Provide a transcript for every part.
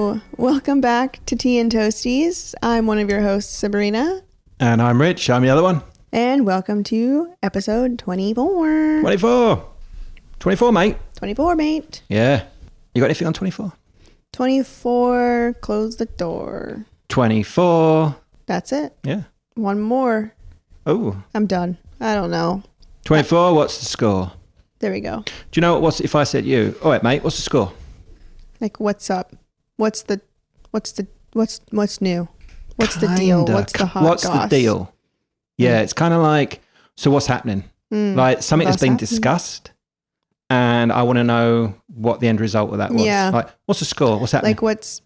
So, welcome back to Tea and Toasties. I'm one of your hosts, Sabrina. And I'm Rich. I'm the other one. And welcome to episode 24. 24, mate. 24, mate. Yeah. You got anything on 24? 24, close the door. 24. That's it. Yeah. One more. Oh. I'm done. I don't know. 24, what's the score? There we go. Do you know what if I said you? All right, mate, what's the score? Like, what's up? What's new? What's the deal? What's the hot What's goss? the deal? Yeah, it's kind of like, so what's happening? Like something that's been discussed and I want to know what the end result of that was. Yeah. Like, what's the score? What's happening? Like what's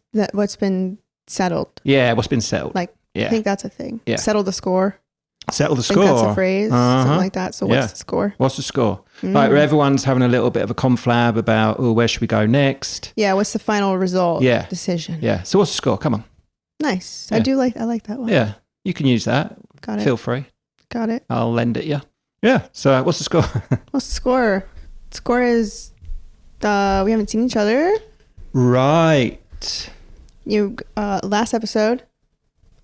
been settled? Yeah, what's been settled? Like, yeah. I think that's a thing. Yeah. Settle the score. Settle the I score. think that's a phrase, something like that. So what's the score? What's the score? Like where everyone's having a little bit of a conflab about, oh, where should we go next? Yeah, what's the final result? Yeah. Decision. Yeah. So what's the score? Come on. Nice. Yeah. I like that one. Yeah. You can use that. Got it. Feel free. Got it. I'll lend it you. Yeah. So what's the score? What's the score? The score is we haven't seen each other. Right. You last episode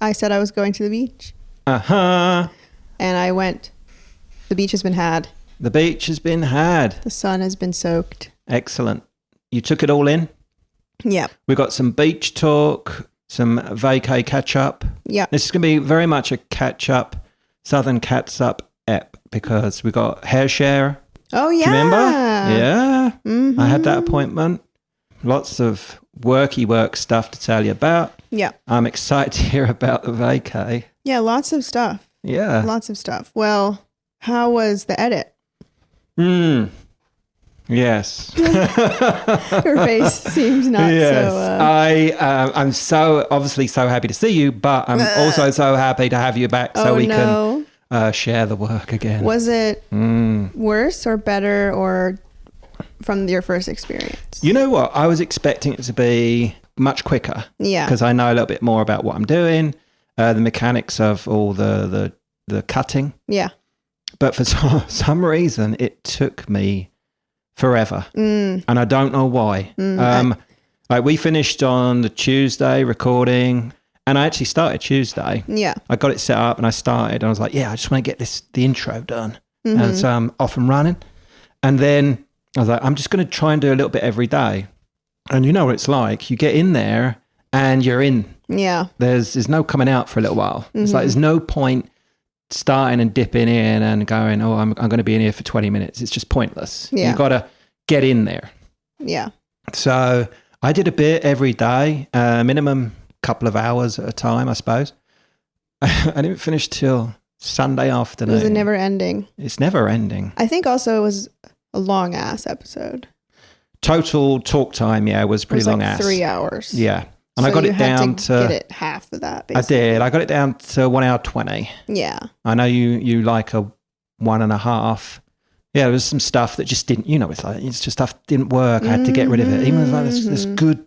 I said I was going to the beach. Uh-huh. And I went. The beach has been had. The beach has been had. The sun has been soaked. Excellent. You took it all in? Yeah. We got some beach talk, some vacay catch up. Yeah. This is going to be very much a catch up, Southern Cats Up ep because we got hair share. Oh, yeah. Do you remember? Yeah. Mm-hmm. I had that appointment. Lots of work stuff to tell you about. Yeah. I'm excited to hear about the vacay. Yeah, lots of stuff. Yeah. Lots of stuff. Well, how was the edit? Yes. Your face seems not so... I'm obviously so happy to see you, but I'm also so happy to have you back so we can share the work again. Was it worse or better or from your first experience? You know what? I was expecting it to be much quicker. Yeah. Because I know a little bit more about what I'm doing, the mechanics of all the cutting. Yeah. But for some reason, it took me forever. And I don't know why. Like we finished on the Tuesday recording, and I actually started Tuesday. Yeah. I got it set up and I started, and I was like, yeah, I just want to get the intro done. And so I'm off and running. And then I was like, I'm just going to try and do a little bit every day. And you know what it's like. You get in there and you're in. Yeah. There's no coming out for a little while. It's like there's no point starting and dipping in and going, oh, I'm going to be in here for 20 minutes. It's just pointless. Yeah. You've got to get in there. Yeah. So I did a bit every day, minimum couple of hours at a time, I suppose. I didn't finish till Sunday afternoon. Was it never ending? It's never ending. I think also it was a long ass episode. Total talk time, was pretty long ass. 3 hours. Yeah. And so I got it down to get it half of that, basically. I did. I got it down to 1 hour 20. Yeah. I know you like a 1.5. Yeah, there was some stuff that just didn't, it's just stuff didn't work. I had to get rid of it. Even though there's good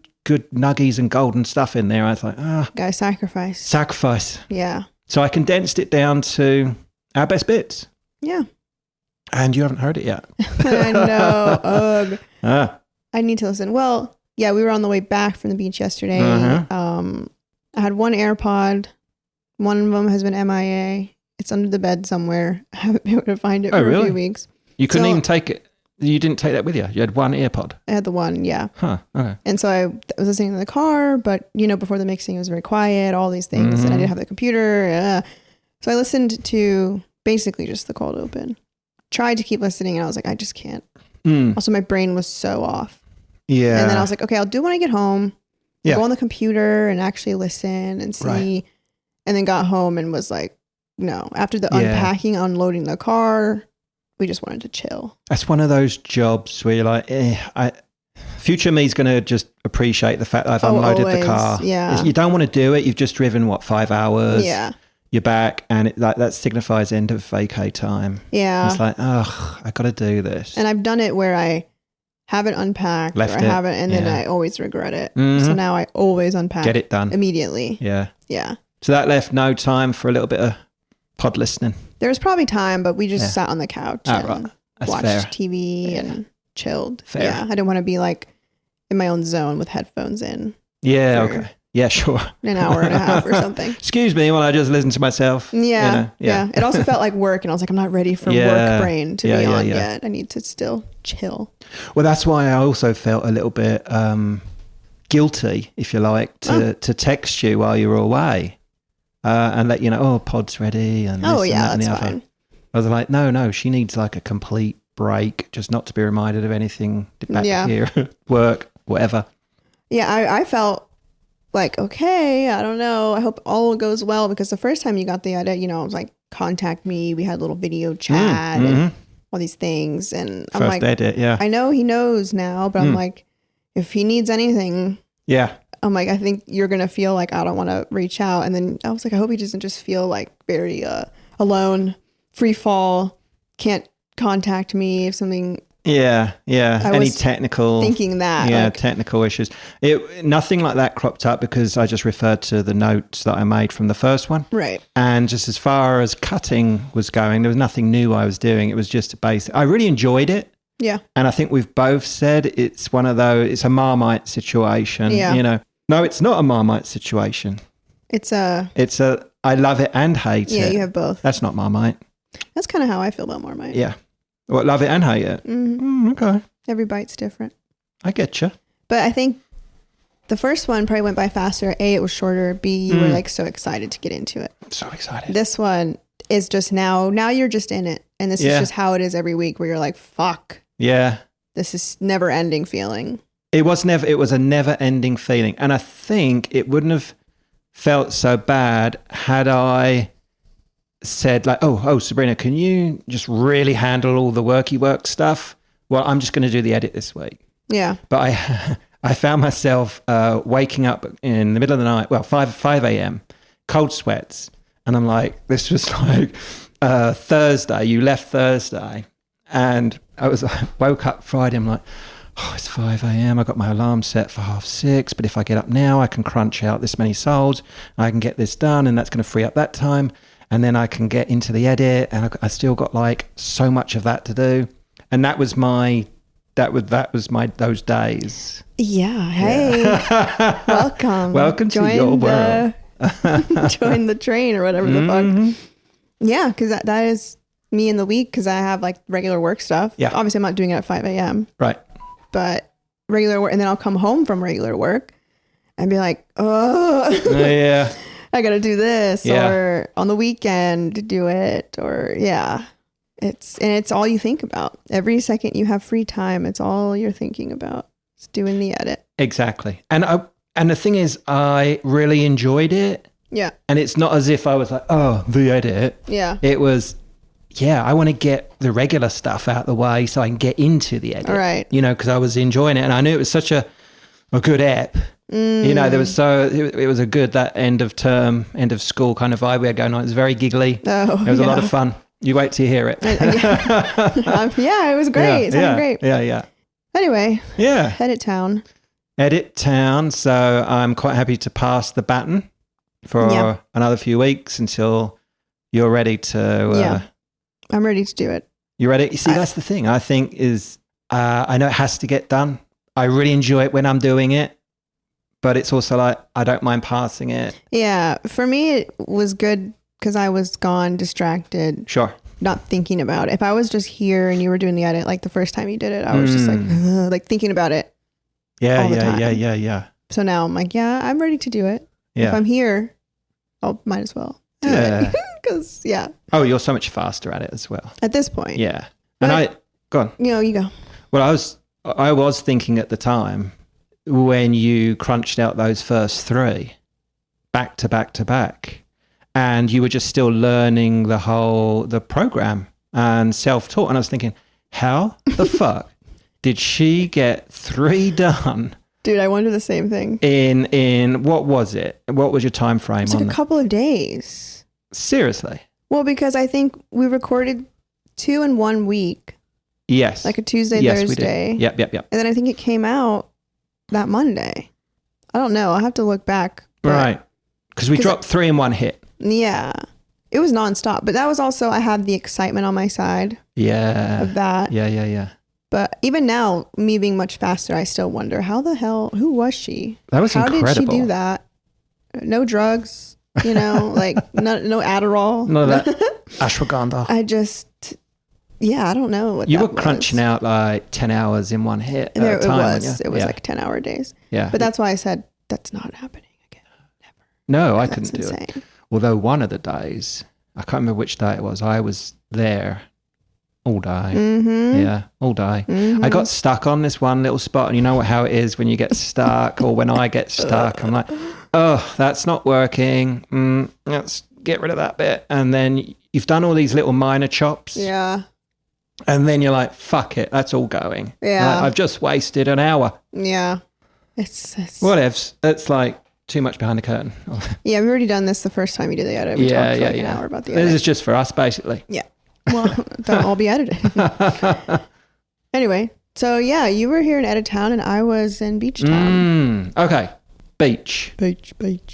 nuggies and golden stuff in there, I was like, Gotta sacrifice. Sacrifice. Yeah. So I condensed it down to our best bits. Yeah. And you haven't heard it yet. I know. Ugh. Ah. I need to listen. Well, yeah, we were on the way back from the beach yesterday. I had one AirPod. One of them has been MIA. It's under the bed somewhere. I haven't been able to find it for a few weeks. You couldn't even take it. You didn't take that with you. You had one AirPod. I had the one, yeah. Huh. Okay. And so I was listening in the car, but before the mixing, it was very quiet, all these things. And I didn't have the computer. So I listened to basically just the cold open. Tried to keep listening, and I was like, I just can't. Also, my brain was so off. Yeah. And then I was like, okay, I'll do when I get home. Yeah. Go on the computer and actually listen and see. Right. And then got home and was like, no. After the unpacking, unloading the car, we just wanted to chill. That's one of those jobs where you're like, future me's going to just appreciate the fact that I've unloaded the car. Yeah. You don't want to do it. You've just driven, 5 hours? Yeah. You're back, and that signifies end of vacay time. Yeah. It's like, I got to do this. And I've done it where I haven't unpacked or I haven't, and then I always regret it. So now I always unpack. Get it done. Immediately. Yeah. Yeah. So that left no time for a little bit of pod listening. There was probably time, but we just sat on the couch and watched fair. TV and chilled. Fair. Yeah. I didn't want to be like in my own zone with headphones in. Yeah. for Okay. Yeah. Sure. an hour and a half or something. Excuse me while I just listen to myself. Yeah, Yeah. It also felt like work, and I was like, I'm not ready for work brain to be on yet. I need to still chill. Well, that's why I also felt a little bit guilty, if you like, to text you while you were away and let you know, pod's ready. And this and that and the that's other. fine. I was like, no, she needs like a complete break, just not to be reminded of anything back here, work, whatever. Yeah, I felt like, okay, I don't know. I hope all goes well, because the first time you got the edit, I was like, contact me. We had a little video chat and all these things. And I'm First like, edit, yeah. I know he knows now, but I'm like, if he needs anything, I'm like, I think you're going to feel like I don't want to reach out. And then I was like, I hope he doesn't just feel like very alone, free fall, can't contact me if something. Yeah. Any technical thinking that. Yeah, technical issues. Nothing like that cropped up because I just referred to the notes that I made from the first one. Right. And just as far as cutting was going, there was nothing new I was doing. It was just basic. I really enjoyed it. Yeah. And I think we've both said it's one of those, it's a Marmite situation. Yeah. No, it's not a Marmite situation. It's a, I love it and hate it. Yeah, you have both. That's not Marmite. That's kind of how I feel about Marmite. Yeah. What, love it and hate it? Okay. Every bite's different. I get you. But I think the first one probably went by faster. A, it was shorter. B, you were like so excited to get into it. So excited. This one is just now you're just in it. And this is just how it is every week, where you're like, fuck. Yeah. This is never ending feeling. It was a never ending feeling. And I think it wouldn't have felt so bad had I said like, oh, Sabrina, can you just really handle all the work stuff? Well, I'm just going to do the edit this week. Yeah. But I found myself waking up in the middle of the night, 5 a.m., cold sweats. And I'm like, this was like Thursday. You left Thursday. And woke up Friday. I'm like, it's 5 a.m. I got my alarm set for 6:30. But if I get up now, I can crunch out this many solds. I can get this done. And that's going to free up that time. And then I can get into the edit. And I still got like so much of that to do. And that was those days. Yeah. Hey, welcome. Welcome to your world. Join the train or whatever the fuck. Yeah, because that is me in the week, because I have like regular work stuff. Yeah. Obviously, I'm not doing it at 5 a.m. Right. But regular work, and then I'll come home from regular work and be like, oh, yeah. I got to do this, Yeah. or on the weekend do it, or it's all you think about. Every second you have free time, it's all you're thinking about. It's doing the edit. Exactly. And the thing is, I really enjoyed it. Yeah. And it's not as if I was like, oh, the edit. Yeah. It was, I want to get the regular stuff out of the way so I can get into the edit. Right. Because I was enjoying it, and I knew it was such a good ep. There was it was a good, that end of term, end of school kind of vibe we had going on. It was very giggly. Oh, it was a lot of fun. You wait till you hear it. Yeah, it was great. It sounded great. Yeah. Anyway. Yeah. Edit town. So I'm quite happy to pass the baton for another few weeks until you're ready to. I'm ready to do it. You ready? You see, that's the thing I think is, I know it has to get done. I really enjoy it when I'm doing it, but it's also like, I don't mind passing it. Yeah. For me, it was good because I was gone, distracted. Sure. Not thinking about it. If I was just here and you were doing the edit, like the first time you did it, I was just like thinking about it. Yeah. So now I'm like, I'm ready to do it. Yeah. If I'm here, I'll might as well do it. Because, Oh, you're so much faster at it as well. At this point. Yeah. And go on. You go. Well, I was thinking at the time, when you crunched out those first 3 back to back to back, and you were just still learning the program and self-taught. And I was thinking, how the fuck did she get 3 done? Dude, I wonder the same thing. In what was it? What was your time frame on it? A couple of days. Seriously? Well, because I think we recorded 2 in 1 week. Yes. Like a Tuesday, Thursday. We did. Yep. And then I think it came out that Monday. I don't know. I'll have to look back. Right. Because we dropped 3 in 1 hit. Yeah. It was nonstop. But that was also, I had the excitement on my side. Yeah. Of that. Yeah. But even now, me being much faster, I still wonder who was she? That was incredible. How did she do that? No drugs, like no Adderall. None of that ashwagandha. I don't know what you that were crunching out like 10 hours in one hit at a time. It was like 10-hour days. Yeah. But that's why I said that's not happening again. Never. No, I couldn't do it. Although one of the days, I can't remember which day it was, I was there all day. Mm-hmm. Yeah, all day. Mm-hmm. I got stuck on this one little spot, and you know how it is when you get stuck or when I get stuck. I'm like, oh, that's not working. Let's get rid of that bit. And then you've done all these little minor chops. Yeah. And then you're like, fuck it, that's all going. Yeah. Like, I've just wasted an hour. Yeah. It's whatevs. It's like too much behind the curtain. Yeah, we've already done this the first time you did the edit. We talked for an hour about the edit. This is just for us, basically. Yeah. Well, they'll all be edited. Anyway, so yeah, you were here in Editown and I was in Beach Town. Okay. Beach. I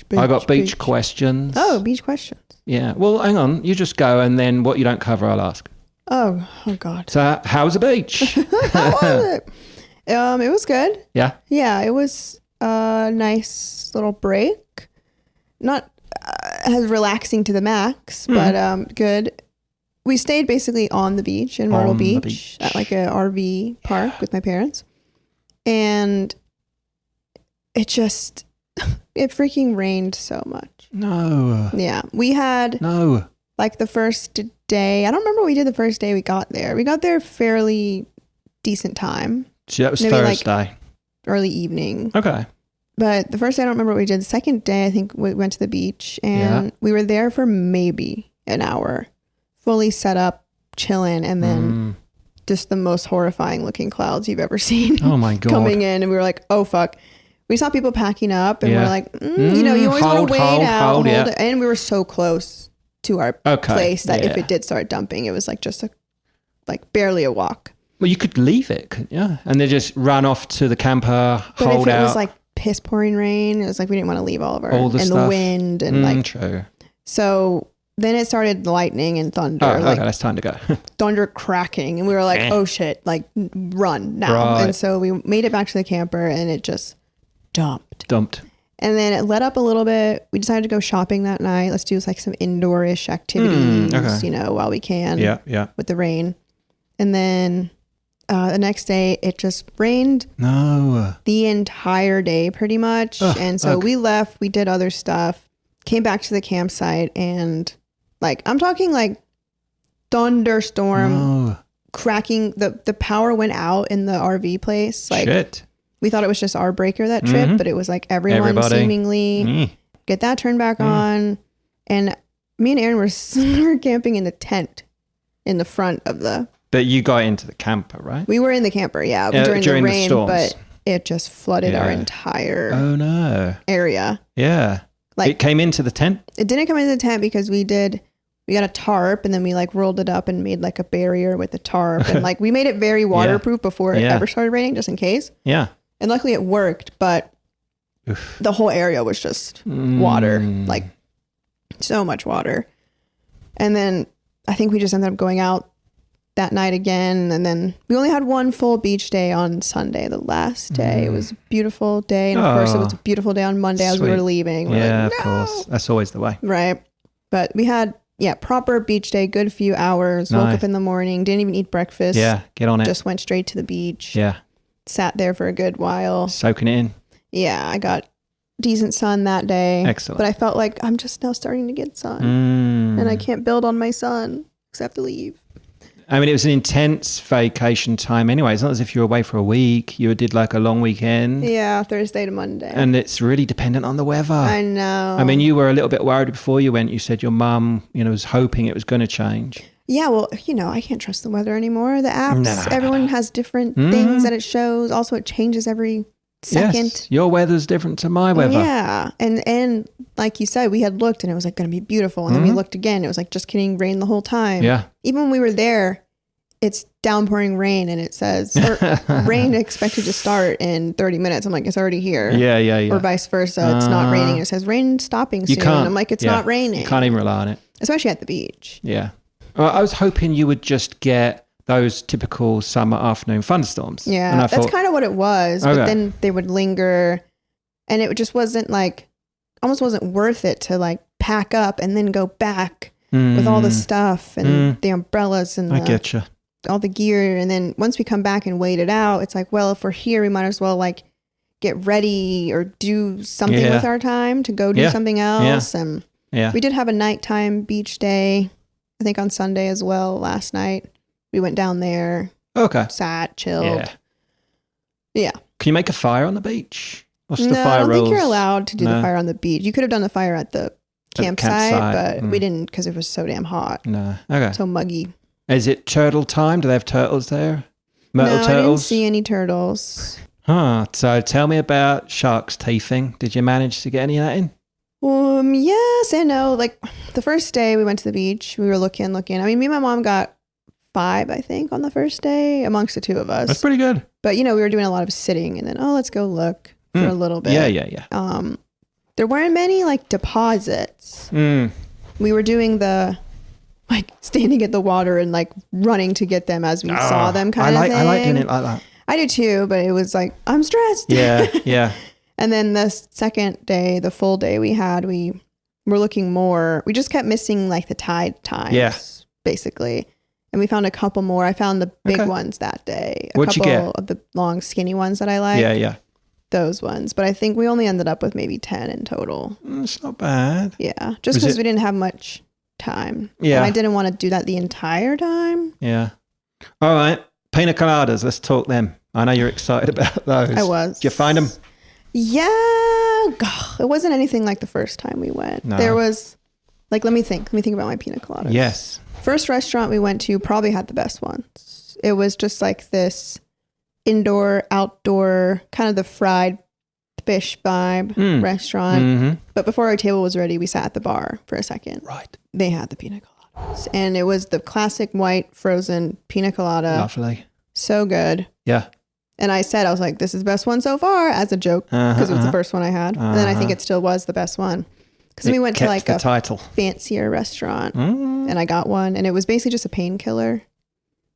got beach questions. Oh, beach questions. Yeah. Well, hang on. You just go, and then what you don't cover, I'll ask. Oh God. So how's the beach? How was it? It was good. Yeah. Yeah, it was a nice little break. Not as relaxing to the max, but good. We stayed basically on the beach in Myrtle Beach at like a RV park with my parents. And it freaking rained so much. No. Yeah. We had like the first day. I don't remember what we did the first day we got there. We got there fairly decent time. So that was maybe Thursday. Like early evening. Okay. But the first day, I don't remember what we did. The second day, I think we went to the beach and we were there for maybe an hour, fully set up, chilling, and then just the most horrifying looking clouds you've ever seen. Oh my God. Coming in, and we were like, oh fuck. We saw people packing up and we're like, you always want to wait out. Hold it. And we were so close to our place that if it did start dumping, it was like just barely a walk. Well, you could leave it, couldn't you? And then just run off to the camper, but hold out. It was like piss pouring rain. It was like we didn't want to leave all the stuff. The wind and true. So then it started lightning and thunder. Oh, okay, that's time to go. Thunder cracking, and we were like, oh shit, like run now. Right. And so we made it back to the camper, and it just dumped. And then it let up a little bit. We decided to go shopping that night. Let's do like some indoor-ish activities, while we can. Yeah. With the rain. And then the next day, it just rained the entire day pretty much. And so we left. We did other stuff. Came back to the campsite, and I'm talking like thunderstorm, cracking. The power went out in the RV place. Shit. We thought it was just our breaker that tripped, but it was like everybody seemingly get that turned back on. And me and Aaron were camping in the tent in the front of the... But you got into the camper, right? We were in the camper, during the rain, but it just flooded our entire area. Yeah. It came into the tent? It didn't come into the tent because we got a tarp, and then we rolled it up and made like a barrier with the tarp. And we made it very waterproof before it ever started raining, just in case. Yeah. And luckily it worked, but the whole area was just water, so much water. And then I think we just ended up going out that night again. And then we only had one full beach day on Sunday, the last day. It was a beautiful day. And of course it was a beautiful day on Monday as we were leaving. We're of course. That's always the way. Right. But we had, proper beach day, good few hours, woke up in the morning, didn't even eat breakfast. Yeah, get on it. Just went straight to the beach. Yeah. Sat there for a good while. Soaking it in. Yeah, I got decent sun that day. Excellent. But I felt like I'm just now starting to get sun. And I can't build on my sun because I have to leave. I mean, it was an intense vacation time anyway. It's not as if you were away for a week. You did like a long weekend. Yeah, Thursday to Monday. And it's really dependent on the weather. I know. I mean, you were a little bit worried before you went. You said your mum, was hoping it was going to change. Yeah, well, I can't trust the weather anymore. The apps, everyone has different things that it shows. Also, it changes every second. Yes, your weather's different to my weather. Yeah, and like you said, we had looked and it was like going to be beautiful. And then we looked again. It was like just kidding, rain the whole time. Yeah. Even when we were there, it's downpouring rain and it says rain expected to start in 30 minutes. I'm like, it's already here. Yeah. Or vice versa. It's not raining. It says rain stopping soon. I'm like, it's not raining. You can't even rely on it. Especially at the beach. Yeah. Well, I was hoping you would just get those typical summer afternoon thunderstorms. Yeah, and I that's thought, kind of what it was. Okay. But then they would linger, and it just wasn't like, almost wasn't worth it to like pack up and then go back with all the stuff and the umbrellas and I get you. all the gear. And then once we come back and wait it out, it's like, well, if we're here, we might as well like get ready or do something with our time to go do something else. And we did have a nighttime beach day, I think on Sunday as well. Last night we went down there. Okay. Sat, chilled. Yeah. Can you make a fire on the beach? What's the No, fire I don't rules? think you're allowed to do the fire on the beach. You could have done the fire at the campsite, but we didn't because it was so damn hot. No. Okay. So muggy. Is it turtle time? Do they have turtles there? Myrtle no, turtles? I didn't see any turtles. Huh. So tell me about sharks teething. Did you manage to get any of that in? Yes and no. Like the first day we went to the beach, we were looking. I mean, me and my mom got 5, I think, on the first day amongst the two of us. That's pretty good. But, we were doing a lot of sitting and then, let's go look for a little bit. Yeah. There weren't many like deposits. We were doing the like standing at the water and like running to get them as we saw them kind of thing. I like doing it like that. I do too, but it was like, I'm stressed. Yeah. And then the second day, the full day we had, we were looking more. We just kept missing like the tide times, basically. And we found a couple more. I found the big ones that day. What'd you get? Of the long, skinny ones that I like. Yeah. Those ones. But I think we only ended up with maybe 10 in total. It's not bad. Yeah. Just because we didn't have much time. Yeah. And I didn't want to do that the entire time. Yeah. All right. Pina coladas. Let's talk them. I know you're excited about those. I was. Did you find them? Yeah. God, it wasn't anything like the first time we went. No. There was, like, let me think about my pina coladas. Yes. First restaurant we went to probably had the best ones. It was just like this indoor, outdoor, kind of the fried fish vibe restaurant. Mm-hmm. But before our table was ready, we sat at the bar for a second. Right. They had the pina coladas. And it was the classic white frozen pina colada. Lovely. So good. Yeah. And I was like, this is the best one so far as a joke because it was the first one I had. And then I think it still was the best one. Because we went to like a title. fancier restaurant and I got one and it was basically just a painkiller,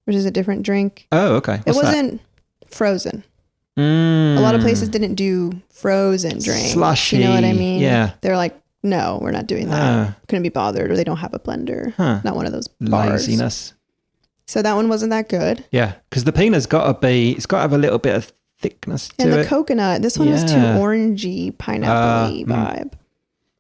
which is a different drink. Oh, okay. It wasn't frozen. A lot of places didn't do frozen drinks. Slushy. You know what I mean? Yeah. They're like, no, we're not doing that. Couldn't be bothered, or they don't have a blender. Not one of those bars. Laziness. So that one wasn't that good. Yeah, because the pina's got to have a little bit of thickness to it. And the coconut, this one was too orangey, pineapple-y vibe.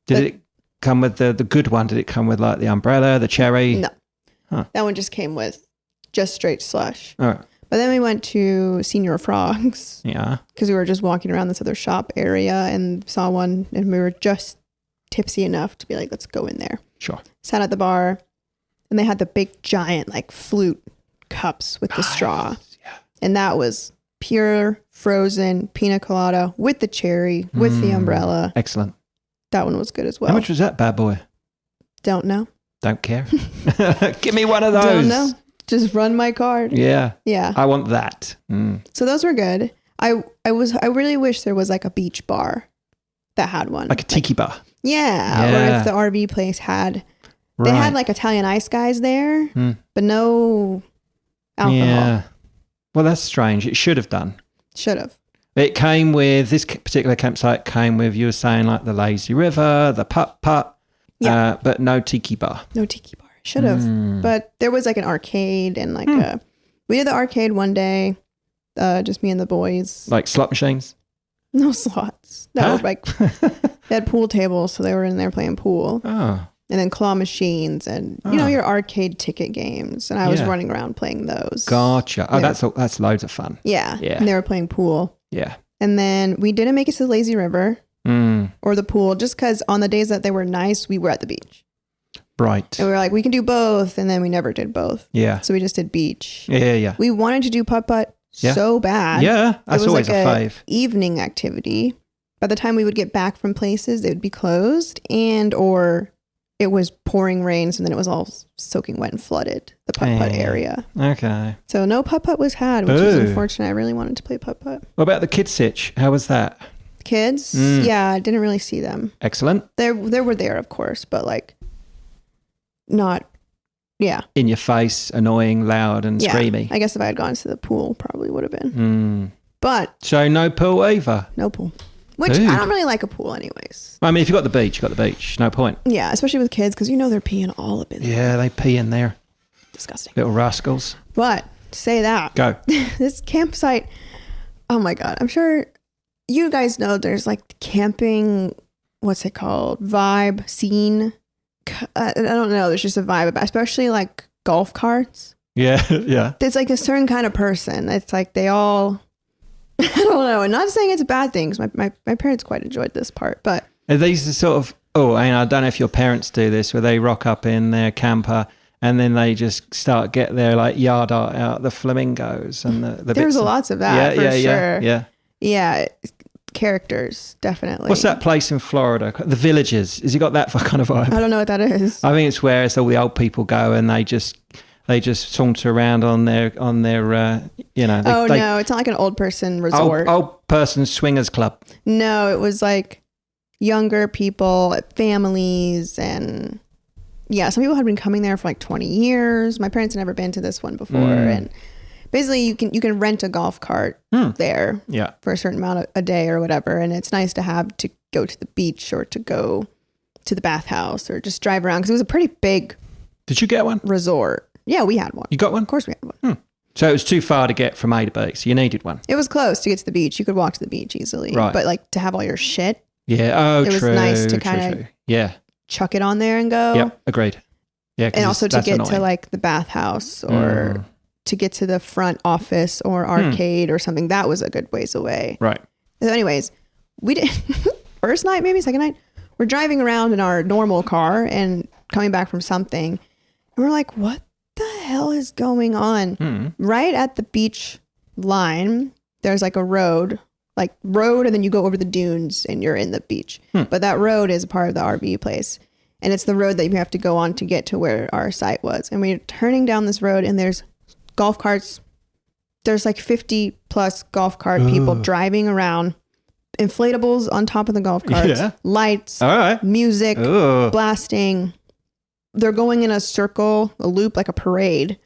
Did it come with the good one? Did it come with like the umbrella, the cherry? No. That one just came with just straight slush. All right. But then we went to Senior Frogs. Yeah. Because we were just walking around this other shop area and saw one and we were just tipsy enough to be like, let's go in there. Sure. Sat at the bar and they had the big giant like flute cups with the straw. Yeah. And that was pure frozen pina colada with the cherry, with the umbrella. Excellent. That one was good as well. How much was that bad boy? Don't know. Don't care. Give me one of those. Don't know. Just run my card. Yeah. Yeah. I want that. So those were good. I really wish there was like a beach bar that had one. Like a tiki bar. Yeah. Or if the RV place had, they had like Italian ice guys there, but no alcohol. Yeah. Well, that's strange. It should have done. Should have. It came with, this particular campsite came with, you were saying like the lazy river, the putt-putt, but no tiki bar. No tiki bar. Should have. But there was like an arcade and like we did the arcade one day, just me and the boys. Like slot machines? No slots. No, like they had pool tables, so they were in there playing pool. Oh. And then claw machines and, you know, your arcade ticket games. And I was running around playing those. Gotcha. Oh, that's loads of fun. Yeah. And they were playing pool. Yeah. And then we didn't make it to the lazy river or the pool just because on the days that they were nice, we were at the beach. Right. And we were like, we can do both. And then we never did both. Yeah. So we just did beach. Yeah. We wanted to do putt-putt so bad. Yeah. That's always like a fave. Evening activity. By the time we would get back from places, they would be closed or it was pouring rain, so then it was all soaking wet and flooded the putt-putt area. Okay. So no putt-putt was had, which is unfortunate. I really wanted to play putt-putt. What about the kids' sitch? How was that? Kids? Yeah, I didn't really see them. Excellent. They were there, of course, but like not Yeah. in your face, annoying, loud, and Yeah. screamy. I guess if I had gone to the pool, probably would have been. But So no pool either. no pool. Which Dude. I don't really like a pool anyways. I mean, if you got the beach, you got the beach. No point. Yeah, especially with kids because they're peeing all up in there. Yeah, they pee in there. Disgusting. Little rascals. But to say that, Go. this campsite, oh my God, I'm sure you guys know there's like camping, what's it called? Vibe, scene. I don't know. There's just a vibe about, especially like golf carts. Yeah, yeah. It's like a certain kind of person. It's like they all, I don't know. And not saying it's a bad thing 'cause my parents quite enjoyed this part, but. Are these the sort of, I don't know if your parents do this, where they rock up in their camper and then they just start get their like yard art out, the flamingos and the There's bits of, lots of that for sure. Yeah. Characters, definitely. What's that place in Florida? The Villages. Has he got that kind of vibe? I don't know what that is. I think it's where it's all the old people go and they just saunter around on their no, it's not like an old person resort. Old person swingers club. No, it was like younger people, families, and yeah, some people had been coming there for like 20 years. My parents had never been to this one before, and basically you can rent a golf cart there for a certain amount of a day or whatever, and it's nice to have to go to the beach or to go to the bathhouse or just drive around because it was a pretty big. Did you get one? Resort. Yeah, we had one. You got one? Of course we had one. So it was too far to get from A to B, so you needed one. It was close to get to the beach. You could walk to the beach easily. Right. But like to have all your shit. Yeah. It was nice to kind of chuck it on there and go. Yep. Agreed. Yeah. And also to get to like the bathhouse or to get to the front office or arcade or something. That was a good ways away. Right. So anyways, we did first night, maybe second night, we're driving around in our normal car and coming back from something. And we're like, what the hell is going on? Right at the beach line, there's like a road, and then you go over the dunes and you're in the beach. But that road is a part of the RV place. And it's the road that you have to go on to get to where our site was. And we're turning down this road and there's golf carts. There's like 50 plus golf cart people driving around, inflatables on top of the golf carts, lights, music, blasting. They're going in a circle, a loop, like a parade.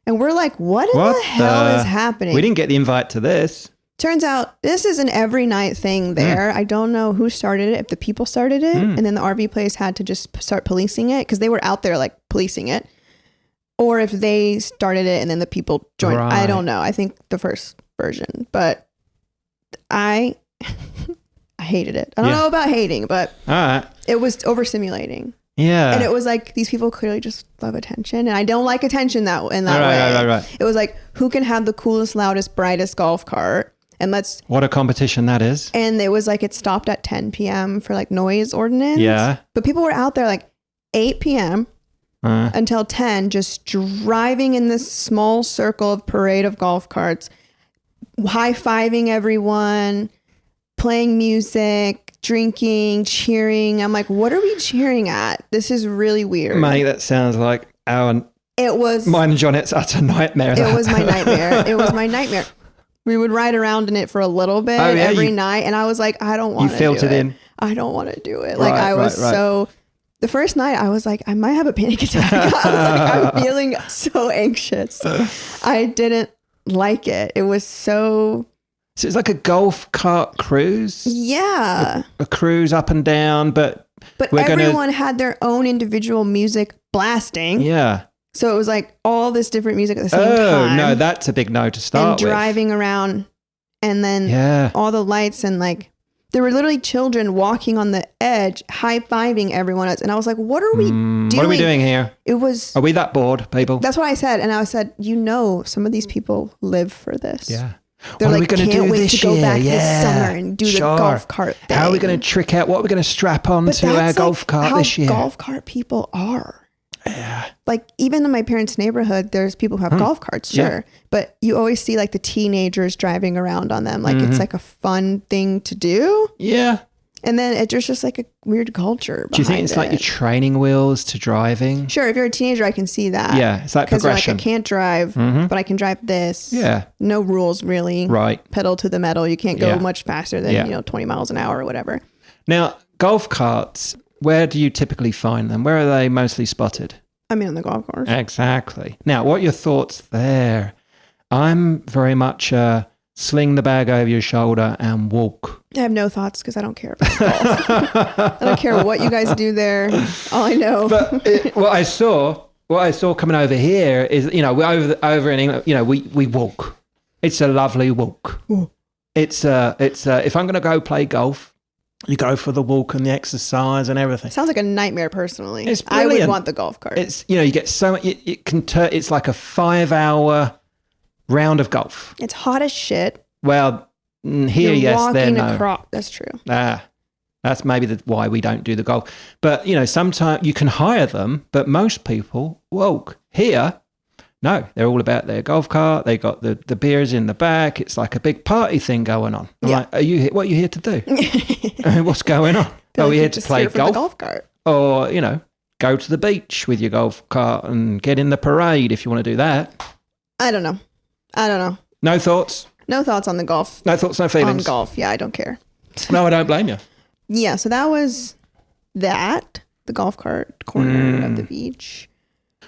And we're like, what the hell is happening? We didn't get the invite to this. Turns out this is an every night thing there. I don't know who started it, if the people started it. And then the RV place had to just start policing it because they were out there like policing it. Or if they started it and then the people joined. Right. I don't know. I think the first version. But I hated it. I don't know about hating, but it was overstimulating. Yeah. And it was like, these people clearly just love attention. And I don't like attention in that way. Right. It was like, who can have the coolest, loudest, brightest golf cart? And what a competition that is. And it was like, it stopped at 10 p.m. for like noise ordinance. Yeah. But people were out there like 8 p.m. Until 10, just driving in this small circle of parade of golf carts, high-fiving everyone, playing music, drinking, cheering. I'm like, what are we cheering at? This is really weird. Mate, that sounds like mine and John, it's utter nightmare. It was my nightmare. We would ride around in it for a little bit every night. And I was like, I don't want to do it. You filtered in? I don't want to do it. Like I was so... The first night I was like, I might have a panic attack. I was like, I'm feeling so anxious. I didn't like it. It was so... So it's like a golf cart cruise? Yeah. A cruise up and down, but everyone had their own individual music blasting. Yeah. So it was like all this different music at the same time. Oh, no, that's a big no to start with. And driving around and then all the lights and like... There were literally children walking on the edge, high-fiving everyone else. And I was like, what are we doing? What are we doing here? Are we that bored, people? That's what I said. And I said, some of these people live for this. Yeah. They're like, can't wait to go back this summer and do the golf cart thing. How are we going to trick out? What are we going to strap on to our golf cart this year? Golf cart people are. Yeah. Like even in my parents' neighborhood, there's people who have golf carts, sure. Yeah. But you always see like the teenagers driving around on them. Like it's like a fun thing to do. Yeah. And then it's just like a weird culture. Do you think it's like your training wheels to driving? Sure. If you're a teenager, I can see that. Yeah. It's like progression. Like, I can't drive, but I can drive this. Yeah. No rules really. Right. Pedal to the metal. You can't go much faster than, 20 miles an hour or whatever. Now, golf carts, where do you typically find them? Where are they mostly spotted? I mean, on the golf course. Exactly. Now, what are your thoughts there? I'm very much sling the bag over your shoulder and walk. I have no thoughts because I don't care about golf. I don't care what you guys do there. All I know. But what I saw coming over here is, we're over in England, we walk. It's a lovely walk. Ooh. It's if I'm going to go play golf, you go for the walk and the exercise and everything. Sounds like a nightmare personally. It's I would brilliant. want the golf cart. It's, you get so much, it can turn, it's like a 5-hour round of golf. It's hot as shit. Well, here, You're yes, there, walking no. across. That's true. That's maybe why we don't do the golf. But, sometimes you can hire them, but most people walk. Here, no, they're all about their golf cart. They got the beers in the back. It's like a big party thing going on. I'm like, what are you here to do? What's going on? Are we here to play golf? Golf cart. Or, go to the beach with your golf cart and get in the parade if you want to do that. I don't know. No thoughts? No thoughts on the golf. No thoughts, no On feelings? golf. Yeah, I don't care. No, I don't blame you. Yeah, so that was that. The golf cart corner of the beach.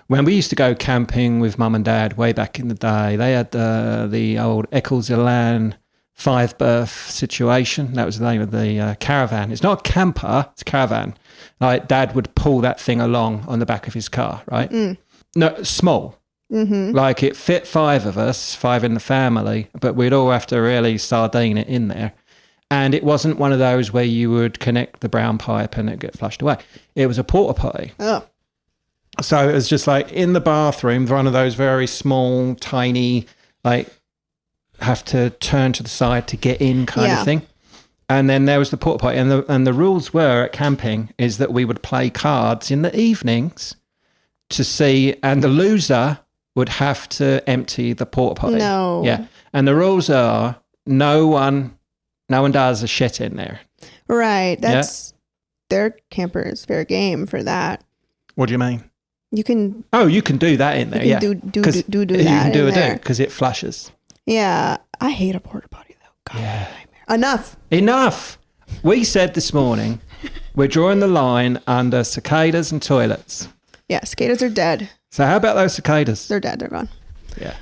When we used to go camping with mum and dad way back in the day, they had the old Eccles Elan 5-berth situation. That was the name of the caravan. It's not a camper, it's a caravan. Like dad would pull that thing along on the back of his car, right? No, small. Mm-hmm. Like it fit 5 of us, 5 in the family, but we'd all have to really sardine it in there. And it wasn't one of those where you would connect the brown pipe and it get flushed away. It was a porta potty. Oh. So it was just like in the bathroom, one of those very small, tiny, like have to turn to the side to get in kind of thing. And then there was the porta potty. And the rules were at camping is that we would play cards in the evenings to see, and the loser would have to empty the porta potty. No. Yeah. And the rules are no one does a shit in there. Right. That's their camper is fair game for that. What do you mean? You can You can do that in there. you can do that. You can do in it there. because it flushes. Yeah. I hate a porta potty though. God, nightmare. Enough. We said this morning we're drawing the line under cicadas and toilets. Yeah, cicadas are dead. So how about those cicadas? They're dead. They're gone. Yeah.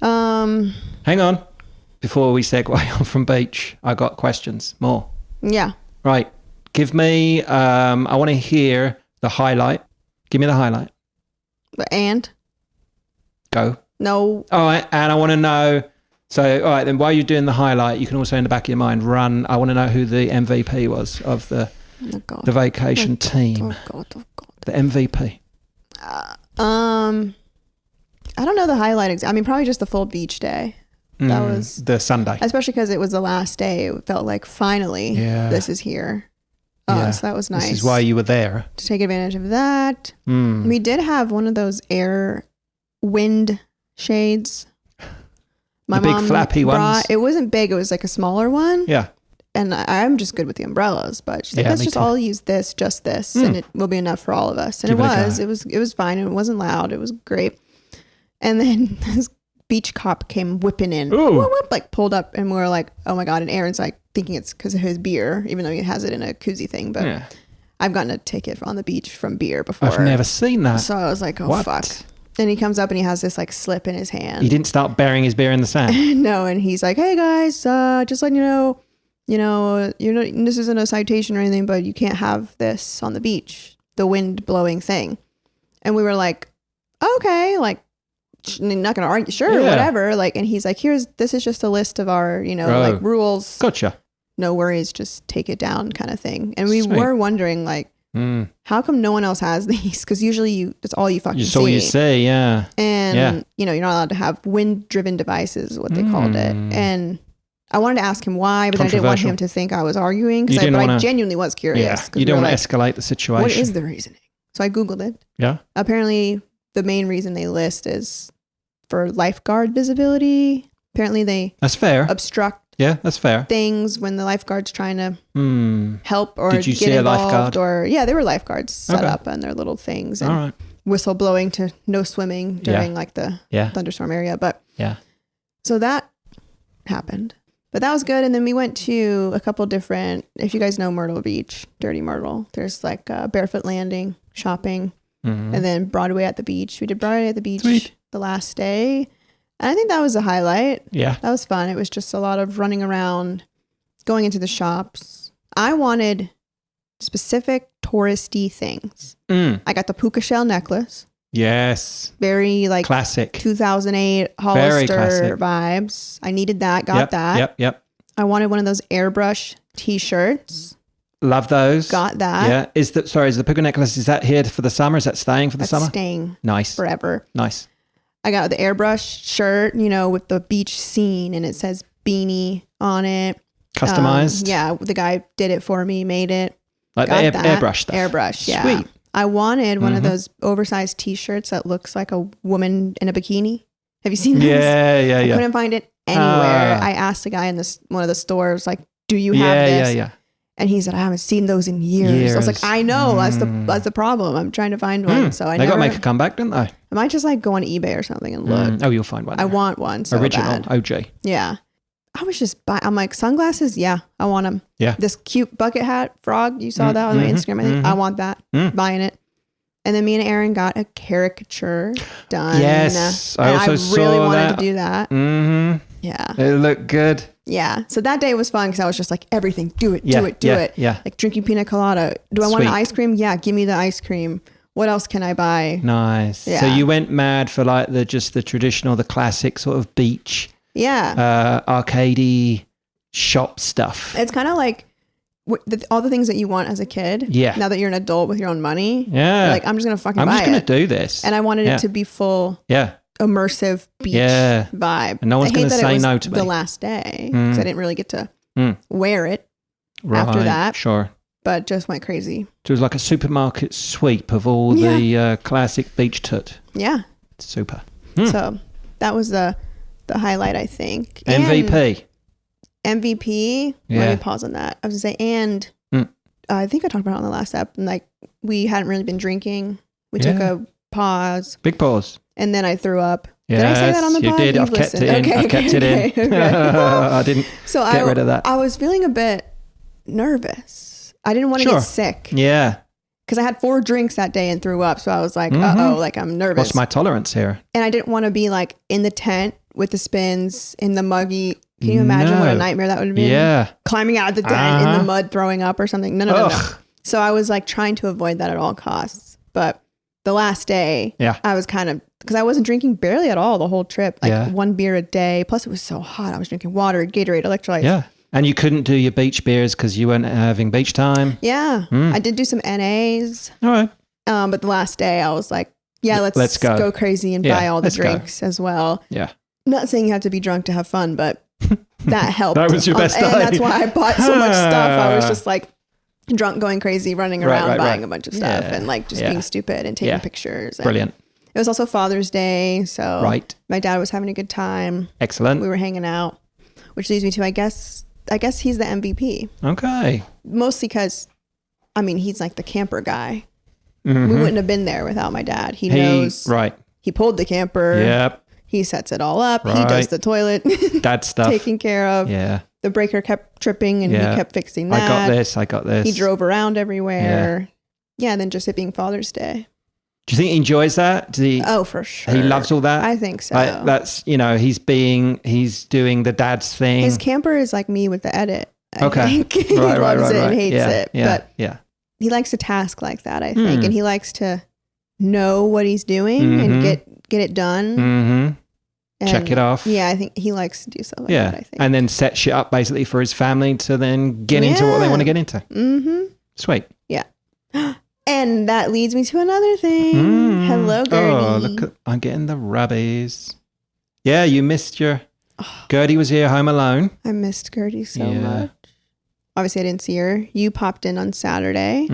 Hang on. Before we segue on from beach, I got questions. More. Yeah. Right. Give me, I want to hear the highlight. Give me the highlight. And? Go. No. All right. And I want to know, so, all right, then while you're doing the highlight, you can also in the back of your mind I want to know who the MVP was of the vacation team. Oh, God. The MVP. I don't know the highlight. I mean, probably just the full beach day. That was the Sunday. Especially because it was the last day. It felt like finally this is here. So that was nice. This is why you were there. To take advantage of that. We did have one of those wind shades. The big flappy ones. It wasn't big. It was like a smaller one. Yeah. And I'm just good with the umbrellas, but she's like, let's just all use just this, and it will be enough for all of us. And it was fine. And it wasn't loud. It was great. And then this beach cop came whipping in, like pulled up, and we were like, oh my God. And Aaron's like thinking it's because of his beer, even though he has it in a koozie thing. But I've gotten a ticket on the beach from beer before. I've never seen that. So I was like, oh, fuck. And he comes up and he has this like slip in his hand. He didn't start burying his beer in the sand. No. And he's like, hey guys, just letting you know, this isn't a citation or anything, but you can't have this on the beach, the wind blowing thing. And we were like, okay, like, not going to argue. Sure, whatever. Like, and he's like, this is just a list of our, like rules. Gotcha. No worries. Just take it down kind of thing. And we were wondering like, how come no one else has these? Because usually that's all you fucking see. That's all you see, yeah. And, you're not allowed to have wind-driven devices, is what they called it. And I wanted to ask him why, but I didn't want him to think I was arguing. But I genuinely was curious. Yeah, you don't want to escalate the situation. What is the reasoning? So I Googled it. Yeah. Apparently, the main reason they list is for lifeguard visibility. Apparently, that's fair. Obstruct. Yeah, that's fair. Things when the lifeguard's trying to help or Did you get see involved, a lifeguard? There were lifeguards set up on their little things, and all right. Whistle blowing to no swimming during like the thunderstorm area. But so that happened, but that was good. And then we went to a couple different. If you guys know Myrtle Beach, Dirty Myrtle, there's like Barefoot Landing, shopping. And then Broadway at the beach. We did Broadway at the beach Sweet. the last day. And I think that was a highlight. Yeah. That was fun. It was just a lot of running around, going into the shops. I wanted specific touristy things. I got the puka shell necklace. Yes. Very like classic 2008 Hollister vibes. I needed that. Got that. Yep. I wanted one of those airbrush t-shirts. Love those. Got that. Yeah. Is the puka necklace, is that here for the summer? Is that staying for the summer? Staying. Nice. Forever. Nice. I got the airbrush shirt, with the beach scene, and it says beanie on it. Customized? Yeah. The guy did it for me, made it. Like the airbrush stuff? Airbrush, yeah. Sweet. I wanted one of those oversized t-shirts that looks like a woman in a bikini. Have you seen those? Yeah. I couldn't find it anywhere. I asked the guy in one of the stores, like, do you have this? Yeah. And he said, I haven't seen those in years. I was like, I know, that's the problem. I'm trying to find one. So they got to make a comeback, didn't they? I might just like go on eBay or something and look. Oh, you'll find one. I want one so original, bad. OG. Yeah. I was just I'm like, sunglasses? Yeah, I want them. Yeah. This cute bucket hat frog, you saw that on my Instagram, I think. I want that. Buying it. And then me and Aaron got a caricature done. Yes. I also saw really wanted that. to do that. Mm-hmm. Yeah. It looked good. Yeah. So that day was fun because I was just like, everything, do it. Yeah. Like drinking pina colada. Do I want an ice cream? Yeah, give me the ice cream. What else can I buy? Nice. Yeah. So you went mad for like the traditional, the classic sort of beach, arcadey shop stuff. It's kind of like all the things that you want as a kid. Yeah. Now that you're an adult with your own money. Yeah. You're like, I'm just going to fucking buy it. I'm just going to do this. And I wanted it to be full. Yeah. Immersive beach vibe. And no one's going to say no to me. The last day because I didn't really get to wear it after that. Sure. But just went crazy. So it was like a supermarket sweep of all the classic beach tut. Yeah. Super. So that was the highlight, I think. MVP. MVP. Let me pause on that. I was going to say, and I think I talked about it on the last app. And like we hadn't really been drinking. We took a pause. Big pause. And then I threw up. Yes, did I say that on the pod? You did. I've kept it in. Okay, I've kept it in. I didn't get rid of that. I was feeling a bit nervous. I didn't want to get sick. Yeah. Because I had 4 drinks that day and threw up. So I was like, like I'm nervous. What's my tolerance here? And I didn't want to be like in the tent with the spins in the muggy. Can you imagine what a nightmare that would have been? Yeah. Climbing out of the tent in the mud, throwing up or something. No. So I was like trying to avoid that at all costs. But the last day, I was kind of, because I wasn't drinking barely at all the whole trip. Like 1 beer a day. Plus it was so hot. I was drinking water, Gatorade, electrolytes. Yeah. And you couldn't do your beach beers because you weren't having beach time. Yeah. I did do some NAs. All right. But the last day I was like, let's go crazy and buy all the drinks as well. Yeah. Not saying you have to be drunk to have fun, but that helped. That was your best day. And that's why I bought so much stuff. I was just like drunk, going crazy, running around, buying a bunch of stuff and like just being stupid and taking pictures. Brilliant. It was also Father's Day. So my dad was having a good time. Excellent. We were hanging out, which leads me to, I guess he's the MVP. Okay. Mostly because, I mean, he's like the camper guy. We wouldn't have been there without my dad. He knows. Right. He pulled the camper. Yep. He sets it all up. He does the toilet. That stuff. Taken care of. Yeah. The breaker kept tripping and he kept fixing that. I got this. He drove around everywhere. Yeah. And then just it being Father's Day. Do you think he enjoys that? Oh, for sure. He loves all that? I think so. Like, that's, he's doing the dad's thing. His camper is like me with the edit. I think. He Right, loves it and hates it. But he likes to task like that, I think. And he likes to know what he's doing and get it done. And check it off. Yeah, I think he likes to do stuff like that, I think. And then set shit up basically for his family to then get into what they want to get into. Sweet. Yeah. And that leads me to another thing. Hello, Gertie. Oh, look, I'm getting the rubbies. Yeah, you missed your... Gertie was here home alone. I missed Gertie so much. Obviously, I didn't see her. You popped in on Saturday.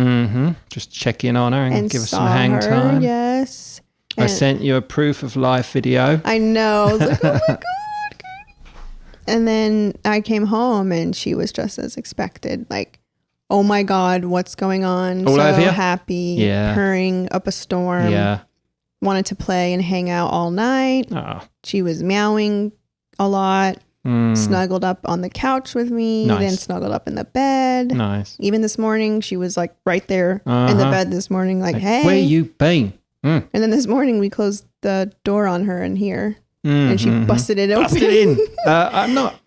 Just check in on her and give her some saw hang her, time. Yes. I sent you a proof of life video. I know. I was like, oh my God, Gertie. And then I came home and she was just as expected. Like, oh my God, what's going on? All so over you? Happy, purring up a storm. Yeah. Wanted to play and hang out all night. Oh. She was meowing a lot. Snuggled up on the couch with me. Nice. Then snuggled up in the bed. Nice. Even this morning, she was like right there in the bed this morning. Like, hey. Where you been? Mm. And then this morning we closed the door on her in here and she busted it open. Busted in.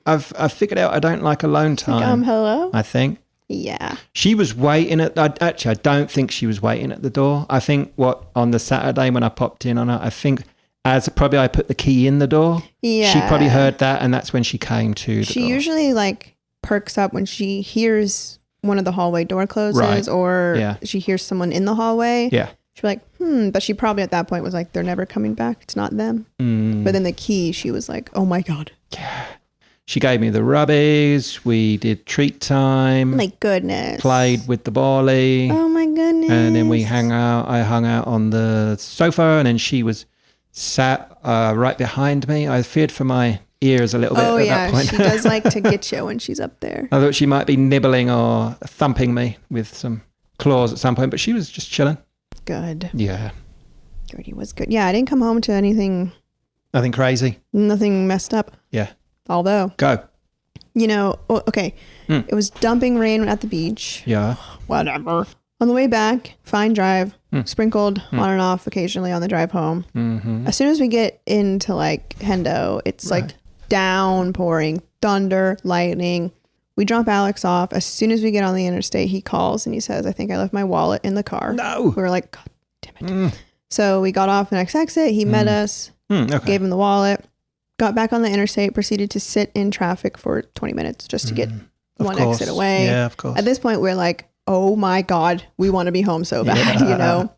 I've figured out I don't like alone time. Hello? I think. Yeah. She was waiting actually, I don't think she was waiting at the door. I think on the Saturday when I popped in on her, I think as probably I put the key in the door. Yeah. She probably heard that and that's when she came to the door. She usually like perks up when she hears one of the hallway door closes or she hears someone in the hallway. Yeah. She'd be like, but she probably at that point was like, they're never coming back. It's not them. But then the key, she was like, oh my God. Yeah. She gave me the rubbies. We did treat time. My goodness. Played with the bally. Oh my goodness. And then we hung out. I hung out on the sofa and then she was sat right behind me. I feared for my ears a little bit at that point. She does like to get you when she's up there. I thought she might be nibbling or thumping me with some claws at some point, but she was just chilling. Good. Yeah. Gertie was good. Yeah, I didn't come home to anything. Nothing crazy. Nothing messed up. Yeah. Although. Go. Okay. It was dumping rain at the beach. Yeah. Whatever. On the way back, fine drive, sprinkled on and off occasionally on the drive home. Mm-hmm. As soon as we get into like Hendo, it's like downpouring, thunder, lightning. We drop Alex off. As soon as we get on the interstate, he calls and he says, I think I left my wallet in the car. No. We were like, God damn it. So we got off the next exit. He met us, gave him the wallet, got back on the interstate, proceeded to sit in traffic for 20 minutes just to get one exit away. Yeah, of course. At this point, we're like, oh my God, we want to be home so bad, you know?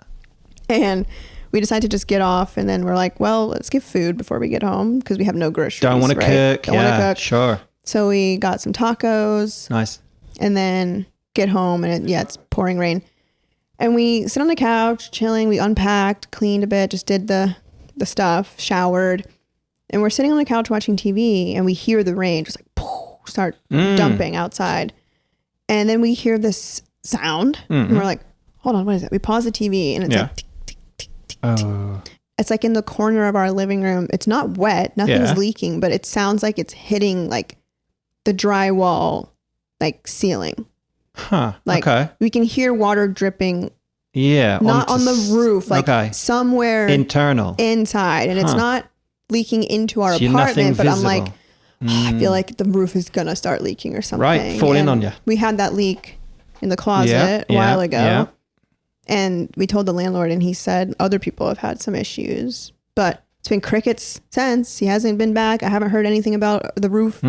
And we decided to just get off. And then we're like, well, let's get food before we get home because we have no groceries. Don't want to cook. Don't want to cook. Sure. So we got some tacos. Nice. And then get home and it's pouring rain. And we sit on the couch, chilling. We unpacked, cleaned a bit, just did the stuff, showered. And we're sitting on the couch watching TV and we hear the rain just like start dumping outside. And then we hear this sound and we're like, hold on, what is it? We pause the TV and it's like tick, tick, tick, tick, tick. It's like in the corner of our living room. It's not wet. Nothing's leaking, but it sounds like it's hitting like the drywall, like ceiling. Huh. Like we can hear water dripping. Yeah. Not on the roof, like somewhere internal inside. And it's not leaking into our apartment, but I'm like, I feel like the roof is going to start leaking or something. Right. Fall in on you. We had that leak in the closet a while ago. Yeah. And we told the landlord and he said other people have had some issues, but it's been crickets since. He hasn't been back. I haven't heard anything about the roof.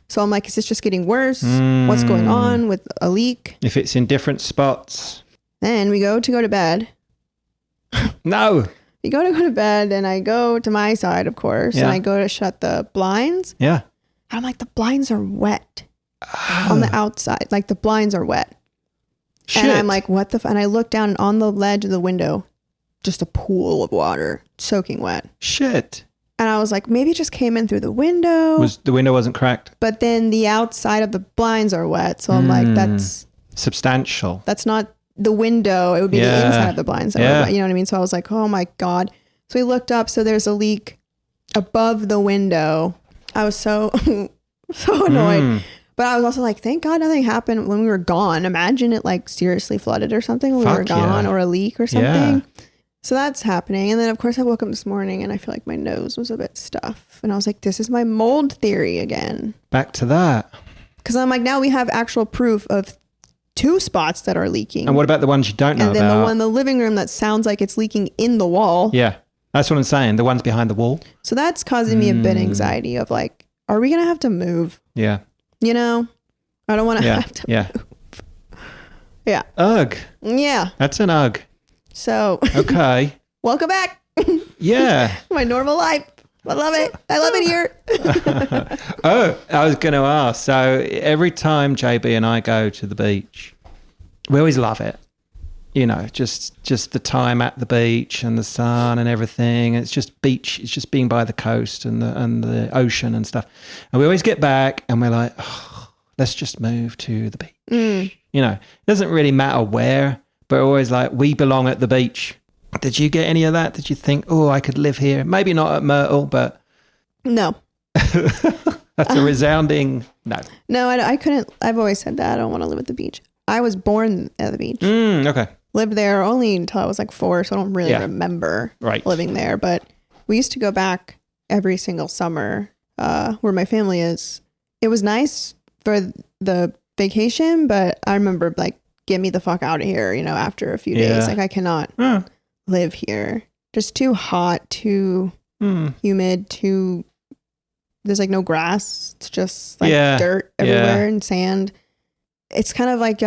So I'm like, is this just getting worse? What's going on with a leak? If it's in different spots. Then we go to bed. No. We go to bed and I go to my side, of course, and I go to shut the blinds. Yeah. And I'm like, the blinds are wet on the outside. Like the blinds are wet. Shit. And I'm like, what the and I look down and on the ledge of the window, just a pool of water, soaking wet. Shit. And I was like, maybe it just came in through the window. The window wasn't cracked? But then the outside of the blinds are wet. So I'm like, that's... substantial. That's not the window. It would be the inside of the blinds that were wet. You know what I mean? So I was like, oh my God. So we looked up. So there's a leak above the window. I was so annoyed. But I was also like, thank God nothing happened when we were gone. Imagine it like seriously flooded or something when we were gone or a leak or something. Yeah. So that's happening. And then of course I woke up this morning and I feel like my nose was a bit stuffed. And I was like, this is my mold theory again. Back to that. Because I'm like, now we have actual proof of 2 spots that are leaking. And what about the ones you don't know about? And then the one in the living room that sounds like it's leaking in the wall. Yeah. That's what I'm saying. The ones behind the wall. So that's causing me a bit anxiety of like, are we going to have to move? Yeah. You know, I don't want to have to move. Yeah. Ugh. Yeah. That's an ugh. So. Okay. Welcome back. Yeah. My normal life. I love it. I love it here. Oh, I was going to ask. So every time JB and I go to the beach, we always love it. You know, just the time at the beach and the sun and everything. It's just beach. It's just being by the coast and the ocean and stuff. And we always get back and we're like, oh, let's just move to the beach. You know, it doesn't really matter where, but we're always like, we belong at the beach. Did you get any of that? Did you think, oh, I could live here? Maybe not at Myrtle, but... No. That's a resounding no. No, I couldn't. I've always said that. I don't want to live at the beach. I was born at the beach. Okay. lived there only until I was like 4, so I don't really remember living there. But we used to go back every single summer where my family is. It was nice for the vacation, but I remember like, get me the fuck out of here, you know, after a few days. Like I cannot live here. Just too hot, too humid, there's like no grass. It's just like dirt everywhere and sand. It's kind of like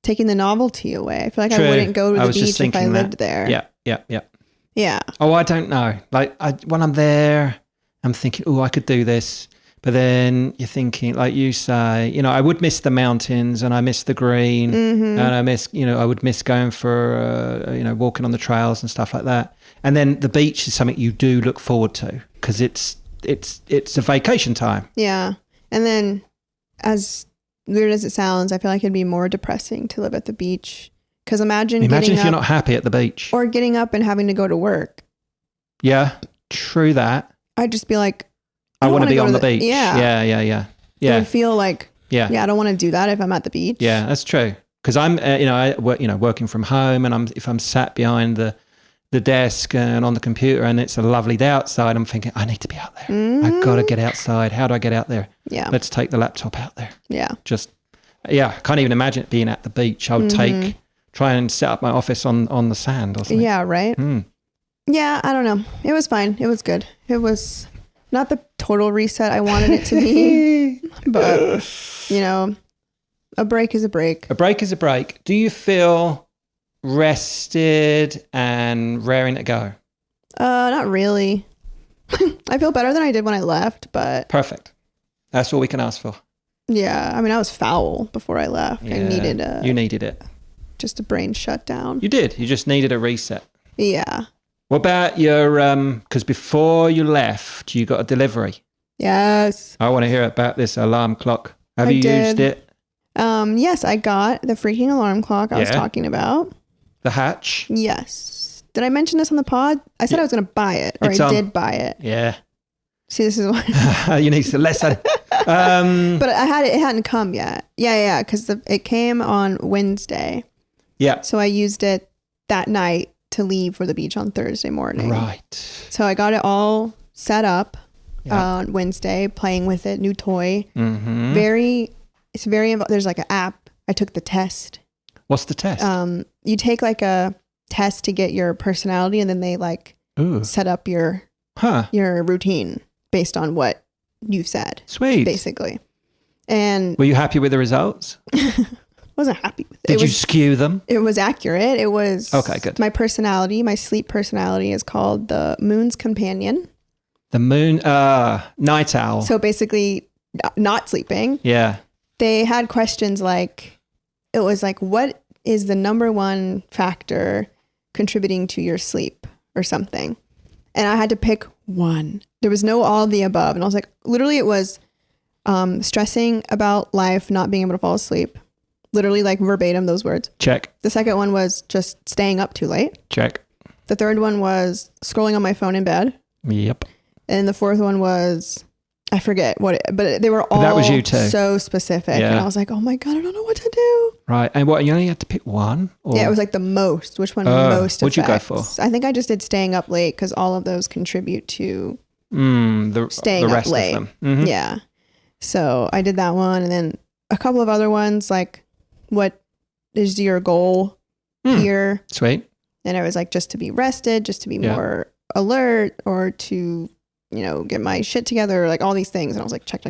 taking the novelty away. I feel like I wouldn't go to the beach if I lived there. Yeah. Oh, I don't know. Like when I'm there, I'm thinking, oh, I could do this. But then you're thinking, like you say, you know, I would miss the mountains and I miss the green and I miss, you know, I would miss going for, you know, walking on the trails and stuff like that. And then the beach is something you do look forward to because it's a vacation time. Yeah. And then as weird as it sounds, I feel like it'd be more depressing to live at the beach. Because imagine if you're not happy at the beach. Or getting up and having to go to work. Yeah, true that. I'd just be like, I want to be on the beach. Yeah. Yeah. I would feel like, I don't want to do that if I'm at the beach. Yeah, that's true. Because I'm, working from home, and if I'm sat behind the desk and on the computer, and it's a lovely day outside, I'm thinking I need to be out there. I've got to get outside. How do I get out there? Yeah, let's take the laptop out there. Yeah, I can't even imagine it being at the beach. I would try and set up my office on the sand or something. Yeah, right. Yeah, I don't know. It was fine. It was good. It was not the total reset I wanted it to be, but you know, a break is a break. A break is a break. Do you feel rested and raring to go? Not really. I feel better than I did when I left, but perfect. That's all we can ask for. Yeah, I mean, I was foul before I left. Yeah, I needed you needed it. Just a brain shutdown. You did. You just needed a reset. Yeah. What about your, because before you left, you got a delivery. Yes. I want to hear about this alarm clock. Have you used it? Yes, I got the freaking alarm clock I was talking about. The Hatch? Yes. Did I mention this on the pod? I said I was going to buy it, or I did buy it. Yeah. See, this is why. You need to listen. But it hadn't come yet. Yeah, because it came on Wednesday. Yeah. So I used it that night to leave for the beach on Thursday morning. Right. So I got it all set up on Wednesday, playing with it, new toy. Mm-hmm. There's like an app. I took the test. What's the test? You take like a test to get your personality, and then they like set up your routine based on what you've said. Sweet. Basically. And were you happy with the results? Wasn't happy with it. Did you skew them? It was accurate. It was okay. Good. My personality, my sleep personality, is called the Moon's Companion. The Moon, night owl. So basically, not sleeping. Yeah. They had questions like, it was like, what is the number one factor contributing to your sleep or something? And I had to pick one. There was no all of the above, and I was like, literally, it was stressing about life, not being able to fall asleep. Literally like verbatim those words. Check. The second one was just staying up too late. Check. The third one was scrolling on my phone in bed. Yep. And the fourth one was, I forget what, but they were all that was you too. So specific. Yeah. And I was like, oh my God, I don't know what to do. Right. And what, you only had to pick one? Or? Yeah, it was like the most. Which one most what'd affects? You go for? I think I just did staying up late because all of those contribute to staying the rest up late. Of them. Mm-hmm. Yeah. So I did that one, and then a couple of other ones like, what is your goal here? Sweet. And it was like just to be rested, just to be more alert, or to, get my shit together, like all these things. And I was like, check.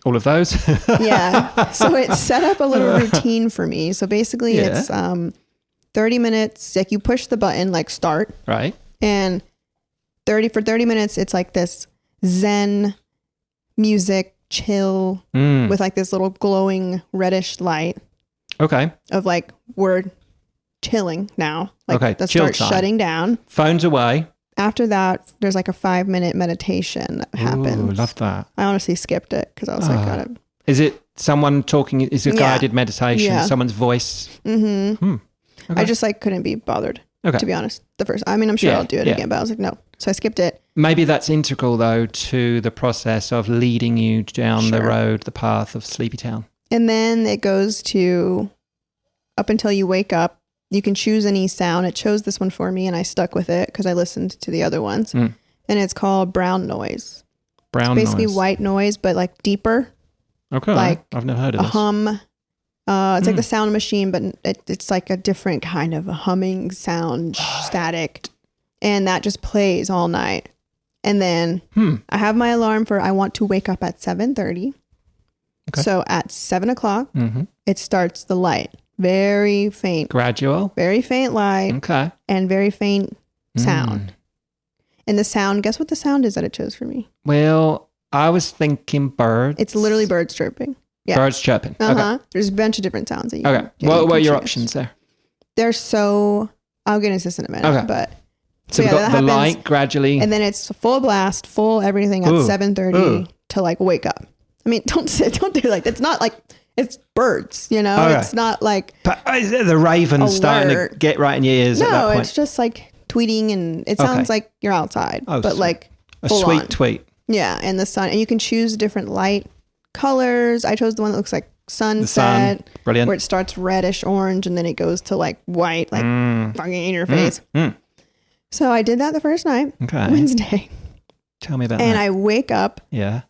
All of those? Yeah. So it set up a little routine for me. So basically it's 30 minutes, like you push the button, like start. Right. And 30 minutes, it's like this Zen music chill with like this little glowing reddish light. Okay. Of like, we're chilling now. Like, okay. Let's start shutting down. Phones away. After that, there's like a 5-minute meditation that happens. Ooh, love that. I honestly skipped it because I was like, gotta. Is it someone talking? Is it guided meditation? Yeah. Someone's voice? Mm-hmm. Okay. I just like couldn't be bothered, to be honest. I'm sure I'll do it again, but I was like, no. So I skipped it. Maybe that's integral though to the process of leading you down the road, the path of Sleepy Town. And then it goes to up until you wake up, You can choose any sound. It chose this one for me and I stuck with it because I listened to the other ones. And it's called brown noise. Brown it's basically noise. white noise, but like deeper. Okay. Like I've never heard of a this. hum. It's like the sound machine, but it's like a different kind of a humming sound, static. And that just plays all night. And then I have my alarm for I want to wake up at 7:30. Okay. So at 7 o'clock, it starts the light. Very faint. Gradual. Very faint light. Okay. And very faint sound. And the sound, guess what the sound is that it chose for me? Well, I was thinking birds. It's literally birds chirping. Yeah. Birds chirping. Okay. There's a bunch of different sounds that you Okay. can, What are your choose. options there? They're so, I'll get into this in a minute. Okay. But So we've got the light gradually. And then it's full blast, full everything at 7:30 to like wake up. I mean, don't do like, it's not like, it's birds, you know? Okay. It's not like. But the raven's starting to get right in your ears at that point. No, it's just like tweeting and it sounds like you're outside, but like a full sweet on. tweet. Yeah, and the sun. And you can choose different light colors. I chose the one that looks like sunset. The sun. Brilliant. Where it starts reddish orange and then it goes to like white, like fucking in your face. So I did that the first night, Wednesday. Tell me about that. And I wake up. Yeah.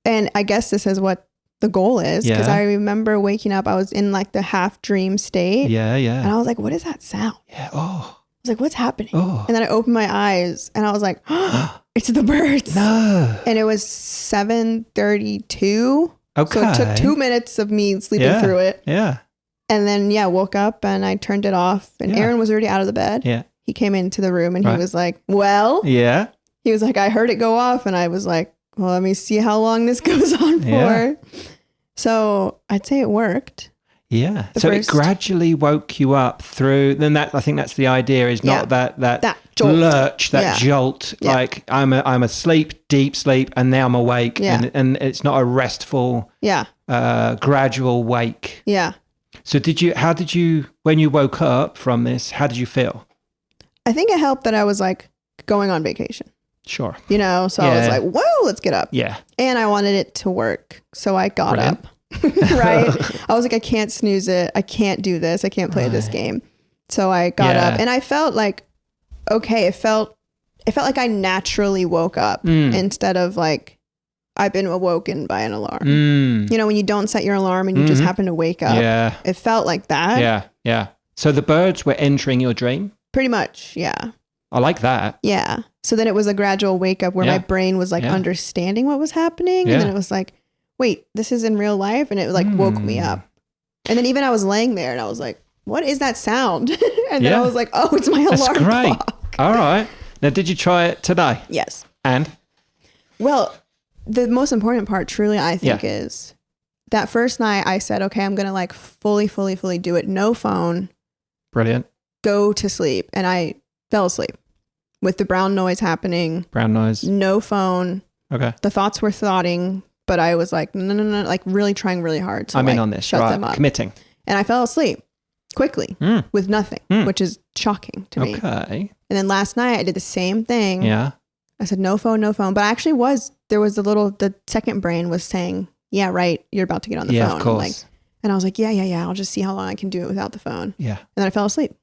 And I guess this is what the goal is. Because I remember waking up, I was in like the half dream state. Yeah, yeah. And I was like, what is that sound? Yeah. Oh. I was like, what's happening? Oh. And then I opened my eyes and I was like, oh, it's the birds. No. And it was 7:32. Okay. So it took 2 minutes of me sleeping through it. Yeah. And then, woke up and I turned it off. And Aaron was already out of the bed. Yeah. He came into the room and he was like, well. Yeah. He was like, I heard it go off. And I was like, well, let me see how long this goes on for. Yeah. So I'd say it worked. Yeah. So it gradually woke you up through. Then I think that's the idea. Is not that jolt. lurch, that jolt. Yeah. Like I'm asleep, deep sleep, and now I'm awake. Yeah. And it's not a restful. Yeah. Gradual wake. Yeah. So how did you when you woke up from this? How did you feel? I think it helped that I was like going on vacation. Sure. You know, so I was like, whoa, let's get up. Yeah. And I wanted it to work. So I got up. Right. I was like, I can't snooze it. I can't do this. I can't play this game. So I got up and I felt like, okay, it felt like I naturally woke up instead of like I've been awoken by an alarm. You know, when you don't set your alarm and you just happen to wake up. Yeah. It felt like that. Yeah. Yeah. So the birds were entering your dream? Pretty much. Yeah. I like that. Yeah. So then it was a gradual wake up where my brain was like understanding what was happening. And then it was like, wait, this is in real life. And it like woke me up. And then even I was laying there and I was like, what is that sound? And then I was like, oh, it's my alarm clock. All right. Now, did you try it today? Yes. And? Well, the most important part truly, I think, is that first night I said, okay, I'm going to like fully do it. No phone. Brilliant. Go to sleep. And I fell asleep with the brown noise happening. Brown noise. No phone. Okay. The thoughts were thoughting, but I was like, no, like really trying really hard to I'm in on this. shut them up. Committing. And I fell asleep quickly with nothing, which is shocking to me. Okay. And then last night I did the same thing. Yeah. I said, no phone. But I actually the second brain was saying, yeah, right. You're about to get on the phone. Yeah, of course. And I was like, yeah. I'll just see how long I can do it without the phone. Yeah. And then I fell asleep.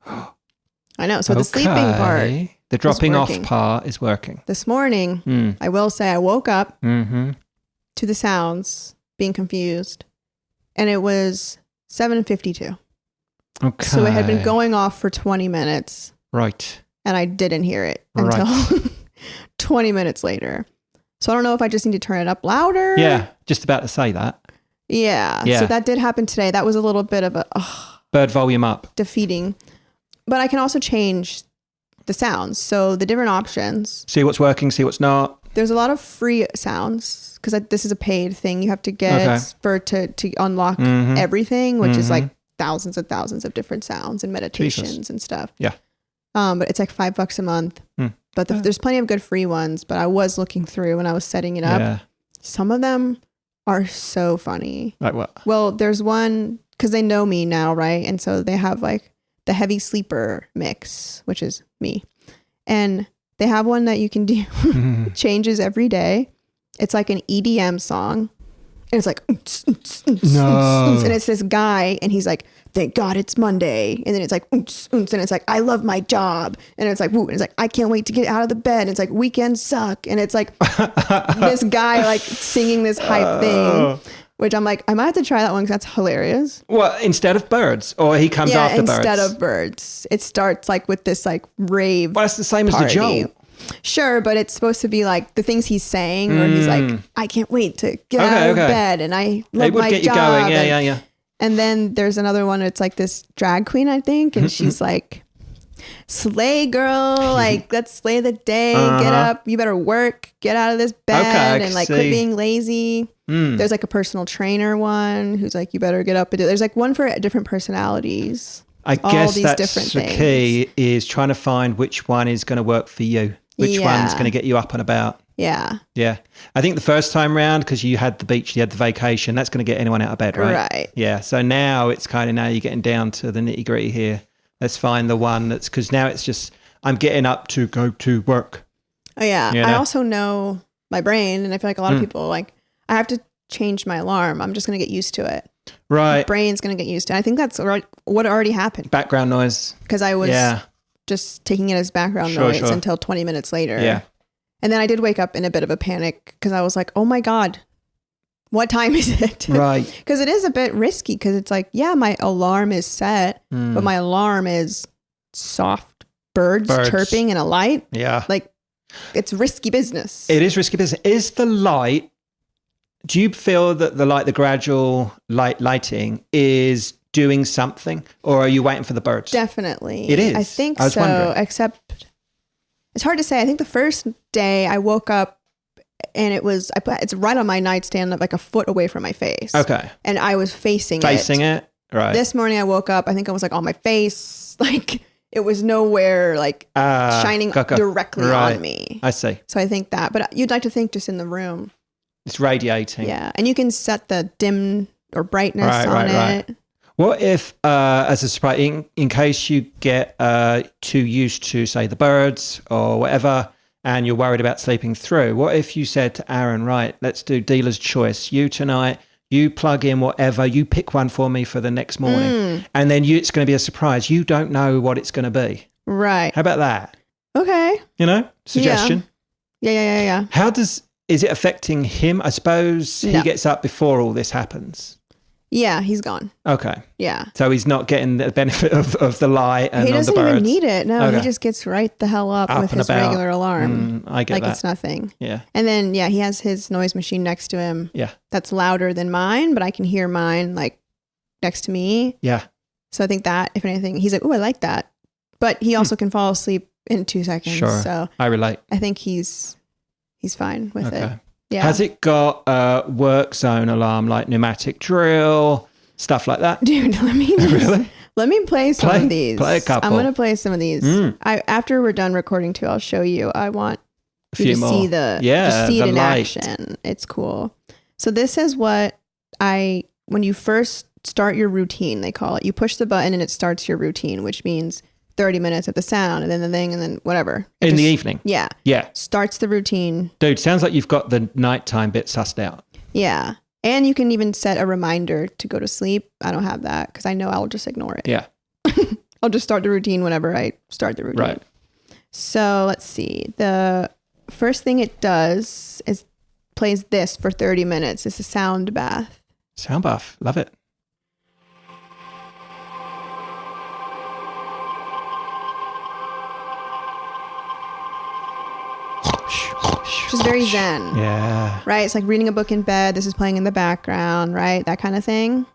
I know. So the sleeping part. The dropping off part is working. This morning, I will say I woke up to the sounds, being confused, and it was 7:52. Okay. So it had been going off for 20 minutes. Right. And I didn't hear it until 20 minutes later. So I don't know if I just need to turn it up louder. Yeah. Just about to say that. Yeah. So that did happen today. That was a little bit of a bird volume up. Defeating. But I can also change the sounds. So the different options. See what's working, see what's not. There's a lot of free sounds because this is a paid thing you have to get to unlock everything, which is like thousands and thousands of different sounds and meditations and stuff. Yeah. But it's like $5 a month. But there's plenty of good free ones. But I was looking through when I was setting it up. Yeah. Some of them are so funny. Like what? Well, there's one because they know me now, right? And so they have like the heavy sleeper mix, which is me. And they have one that you can do changes every day. It's like an EDM song. And it's like, No. and it's this guy, and he's like, thank God it's Monday. And then it's like, and it's like, I love my job. And it's like, woo. And it's like, I can't wait to get out of the bed. And it's like, weekends suck. And it's like this guy like singing this hype thing, which I'm like, I might have to try that one because that's hilarious. Well, instead of birds, or he comes after birds. Instead of birds. It starts like with this like rave. Well, it's the same party. as the jolt. Sure, but it's supposed to be like the things he's saying where he's like, I can't wait to get out of bed and I love my get job. you going. Yeah. And then there's another one. It's like this drag queen, I think. And she's like, slay girl, like let's slay the day. Get up. You better work. Get out of this bed and like quit being lazy. There's like a personal trainer one who's like, you better get up and do. There's like one for different personalities. I guess that's the key is trying to find which one is going to work for you. Which one's going to get you up and about. Yeah. Yeah. I think the first time round, because you had the beach, you had the vacation, that's going to get anyone out of bed, right? Right. Yeah. So now it's kind of, now you're getting down to the nitty gritty here. Let's find the one that's, because now it's just, I'm getting up to go to work. Oh, yeah. You know? I also know my brain, and I feel like a lot of people, like, I have to change my alarm. I'm just going to get used to it. Right. My brain's going to get used to it. I think that's what already happened. Background noise. Because I was just taking it as background noise until 20 minutes later. Yeah. And then I did wake up in a bit of a panic because I was like, oh my God, what time is it? Right. Because it is a bit risky because it's like, yeah, my alarm is set, but my alarm is soft birds chirping and a light. Yeah. Like it's risky business. It is risky business. Is the light, do you feel that the gradual lighting is doing something, or are you waiting for the birds? Definitely. It is. I think so, wondering. Except it's hard to say. I think the first day I woke up and it's right on my nightstand, like a foot away from my face. Okay. And I was facing it. Right. This morning I woke up, I think I was like on my face, like it was nowhere like shining directly on me. I see. So I think that, but you'd like to think just in the room. It's radiating. Yeah. And you can set the dim or brightness on it. Right. What if, as a surprise, in case you get too used to, say, the birds or whatever, and you're worried about sleeping through, what if you said to Aaron, right, let's do dealer's choice. You tonight, you plug in whatever, you pick one for me for the next morning. And then it's going to be a surprise. You don't know what it's going to be. Right. How about that? Okay. You know, suggestion. Yeah. Is it affecting him? I suppose he gets up before all this happens. Yeah, he's gone. Okay. Yeah. So he's not getting the benefit of the light and he doesn't on the birds. Even need it. No, he just gets right the hell up with his regular alarm. I get that. Like it's nothing. Yeah. And then, he has his noise machine next to him. Yeah. That's louder than mine, but I can hear mine like next to me. Yeah. So I think that, if anything, he's like, oh, I like that. But he also can fall asleep in 2 seconds. Sure. So I relate. I think he's fine with it. Yeah. Has it got a work zone alarm like pneumatic drill, stuff like that? Dude, let me play some of these. Play a couple. I'm going to play some of these. After we're done recording too, I'll show you. I want you to see it in action. It's cool. So this is when you first start your routine, they call it. You push the button and it starts your routine, which means 30 minutes of the sound and then the thing and then whatever. In the evening? Yeah. Yeah. Starts the routine. Dude, sounds like you've got the nighttime bit sussed out. Yeah. And you can even set a reminder to go to sleep. I don't have that because I know I'll just ignore it. Yeah. I'll just start the routine whenever I start the routine. Right. So let's see. The first thing it does is plays this for 30 minutes. It's a sound bath. Sound bath. Love it. Just very zen. Yeah. Right? It's like reading a book in bed. This is playing in the background, right? That kind of thing.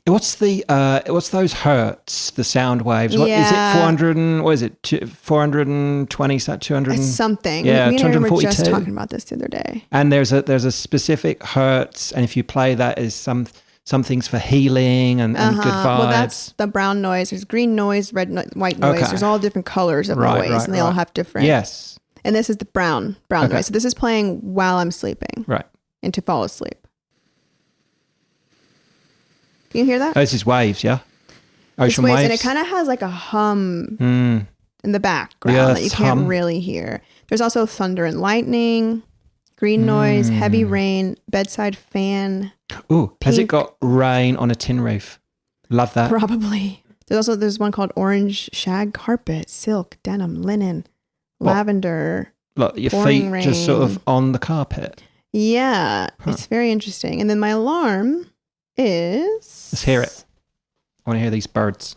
What's those hertz, the sound waves? What is it? 400 what is it? 420, 200? It's something. Yeah, we 242. were just talking about this the other day. And there's a specific hertz, and if you play that is some things for healing and good vibes. Well, that's the brown noise. There's green noise, red white noise. Okay. There's all different colors of noise, and they all have different. Yes. And this is the brown noise. So this is playing while I'm sleeping. Right. And to fall asleep. Can you hear that? Oh, this is waves, yeah? Ocean waves. And it kind of has like a hum in the background that you can't really hear. There's also thunder and lightning, green noise, heavy rain, bedside fan. Ooh, has it Pink. got rain on a tin roof? Love that. Probably. There's one called orange shag carpet, silk, denim, linen, What? lavender. Look, your pouring feet just sort of rain. on the carpet. Yeah, it's very interesting. And then my alarm is... Let's hear it. I want to hear these birds.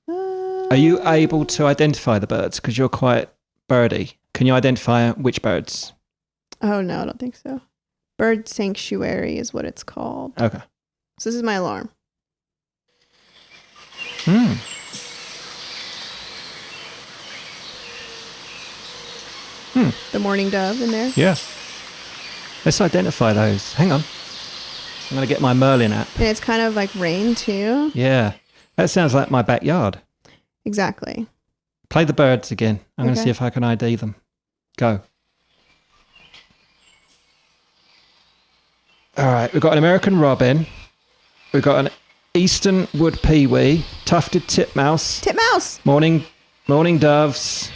Uh, Are you able to identify the birds? Because you're quite birdy. Can you identify which birds? Oh, no, I don't think so. Bird sanctuary is what it's called. Okay. So this is my alarm. Hmm. The mourning dove in there. Yeah. Let's identify those. Hang on. I'm going to get my Merlin app. And it's kind of like rain too. Yeah. That sounds like my backyard. Exactly. Play the birds again. I'm going to Okay. see if I can ID them. Go. All right. We've got an American robin. We've got an eastern wood pewee, tufted titmouse, Titmouse. morning doves.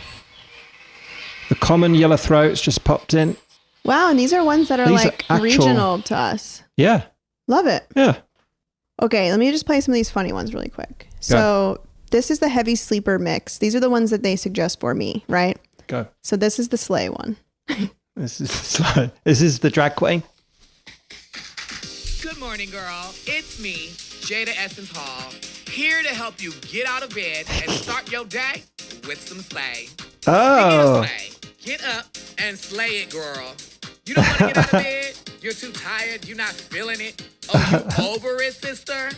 The common yellow throats just popped in. Wow, and these are ones that are These are like actual- regional to us. Yeah. Love it. Yeah. Okay, let me just play some of these funny ones really quick. So this is the heavy sleeper mix. These are the ones that they suggest for me, right? Go. So this is the sleigh one. This is the drag queen. Good morning, girl. It's me, Jada Essence Hall, here to help you get out of bed and start your day with some slay. Oh. Slay. Get up and slay it, girl. You don't want to get out of bed? You're too tired? You're not feeling it? Oh, you over it, sister?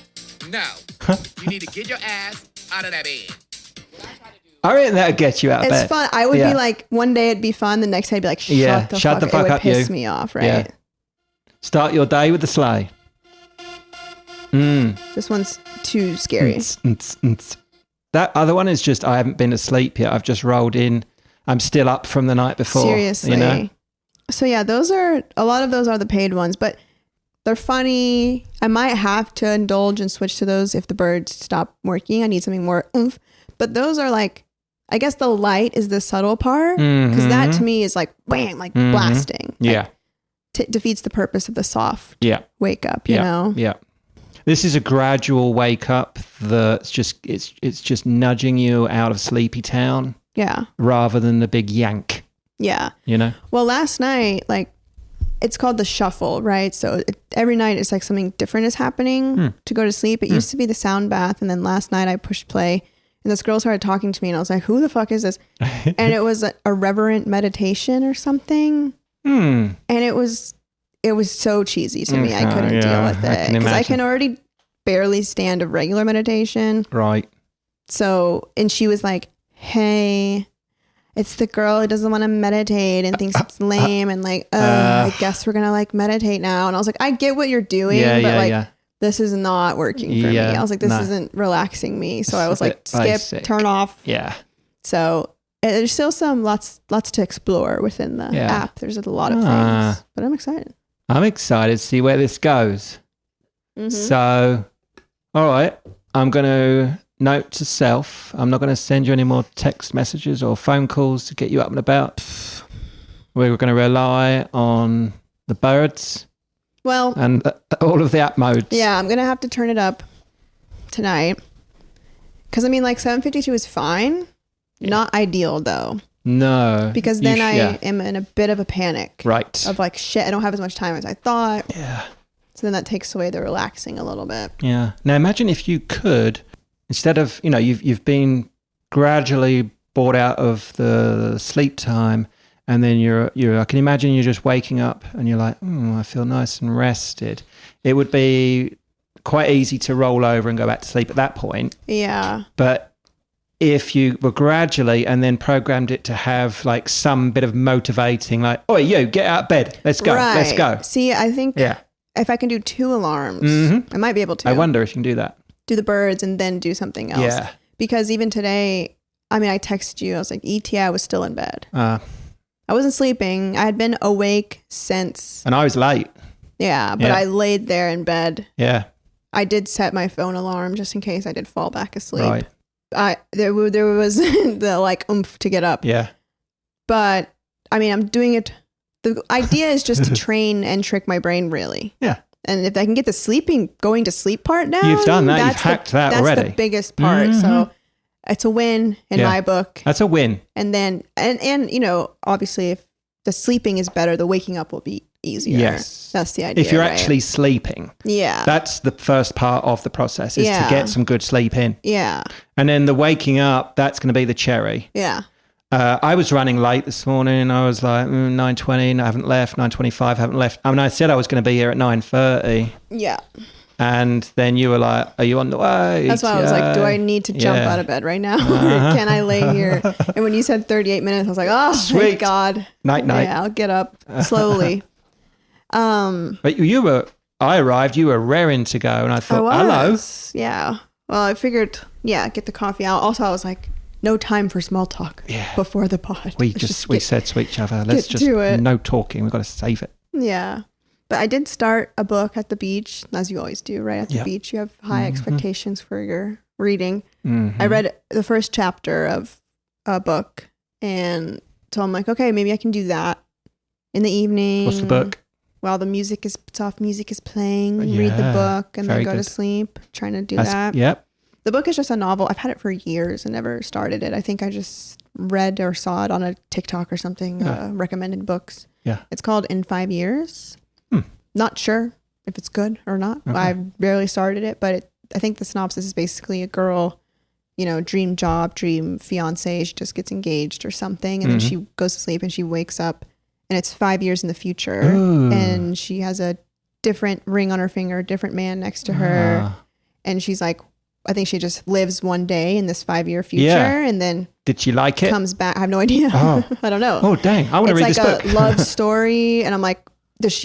No. You need to get your ass out of that bed. I reckon that'd get you out of It's bed. fun. I would Yeah. be like, one day it'd be fun. The next day I'd be like, shut Yeah, the shut fuck the fuck It would up, you. piss me off, right? Yeah. Start your day with the sleigh. This one's too scary. That other one is just, I haven't been asleep yet. I've just rolled in. I'm still up from the night before. Seriously. You know? So yeah, a lot of those are the paid ones, but they're funny. I might have to indulge and switch to those if the birds stop working. I need something more oomph. But those are like, I guess the light is the subtle part, because that to me is like bam, like blasting. Like, Yeah. defeats the purpose of the soft Yeah. wake up, you know? Yeah. This is a gradual wake up that's just, it's just nudging you out of sleepy town Yeah. rather than the big yank, Yeah. you know? Well, last night, like, it's called the shuffle, right? So every night it's like something different is happening to go to sleep. It used to be the sound bath. And then last night I pushed play and this girl started talking to me and I was like, who the fuck is this? And it was a reverent meditation or something. And it was so cheesy to me. I Okay, couldn't yeah, deal with I it can because I imagine. can already barely stand a regular meditation. Right. So, and she was like, hey, it's the girl who doesn't want to meditate and thinks it's lame and like, I guess we're going to like meditate now. And I was like, I get what you're doing, but like, this is not working for me. I was like, this isn't relaxing me. So I was like, skip, basic. turn off. Yeah. So there's still some lots to explore within the app. There's a lot of things, but I'm excited. I'm excited to see where this goes. So, all right, I'm going to note to self, I'm not going to send you any more text messages or phone calls to get you up and about. We're going to rely on the birds Well, and all of the app modes. yeah, I'm going to have to turn it up tonight. Because I mean, like 7:52 is fine. Not ideal though. No. Because then I am in a bit of a panic. Right. Of like, shit, I don't have as much time as I thought. Yeah. So then that takes away the relaxing a little bit. Yeah. Now imagine if you could, instead of, you know, you've been gradually brought out of the sleep time, and then I can imagine you're just waking up and you're like, I feel nice and rested. It would be quite easy to roll over and go back to sleep at that point. Yeah. But if you were gradually and then programmed it to have like some bit of motivating, like, oh, you get out of bed, let's go, let's go. See, I think if I can do 2 alarms, I might be able to. I wonder if you can do that. Do the birds and then do something else. Yeah. Because even today, I mean, I texted you. I was like, ETA, I was still in bed. I wasn't sleeping. I had been awake since. And I was late. Yeah, but I laid there in bed. Yeah. I did set my phone alarm just in case I did fall back asleep. Right. There was the like oomph to get up. Yeah. But I mean, I'm doing it the idea is just to train and trick my brain, really. Yeah. And if I can get the going to sleep part down, You've done that. You've hacked that already. That's the biggest part. So it's a win in my book. That's a win. And then, and you know, obviously if the sleeping is better, the waking up will be easier. Yes. That's the idea. If you're actually sleeping. Yeah. That's the first part of the process is to get some good sleep in. Yeah. And then the waking up, that's going to be the cherry. Yeah. I was running late this morning. I was like 9:20, I haven't left. 9:25, haven't left. I mean, I said I was going to be here at 9:30. Yeah. And then you were like, "Are you on the way?" That's why I was like, "Do I need to jump out of bed right now, or can I lay here?" And when you said 38 minutes, I was like, "Oh, sweet thank God!" Night. Yeah, I'll get up slowly. But I arrived. You were raring to go, and I thought, "Hello." Yeah. Well, I figured, get the coffee out. Also, I was like, no time for small talk before the pod. We said to each other, let's just no talking. We've got to save it. Yeah. But I did start a book at the beach, as you always do, right? At the beach, you have high expectations for your reading. I read the first chapter of a book, and so I'm like, okay, maybe I can do that in the evening. What's the book? While the soft music is playing, read the book, and then go to sleep. Trying to do that. Yep. The book is just a novel. I've had it for years and never started it. I think I just read or saw it on a TikTok or something, recommended books. Yeah. It's called In 5 Years. Not sure if it's good or not. Okay. I barely started it, but I think the synopsis is basically a girl, dream job, dream fiance. She just gets engaged or something. And then she goes to sleep and she wakes up and it's 5 years in the future. Ooh. And she has a different ring on her finger, a different man next to her. And she's like, I think she just lives one day in this 5-year future, and then did she like it? Comes back. I have no idea. Oh. I don't know. Oh dang! I want to read this book. It's like a love story, and I'm like,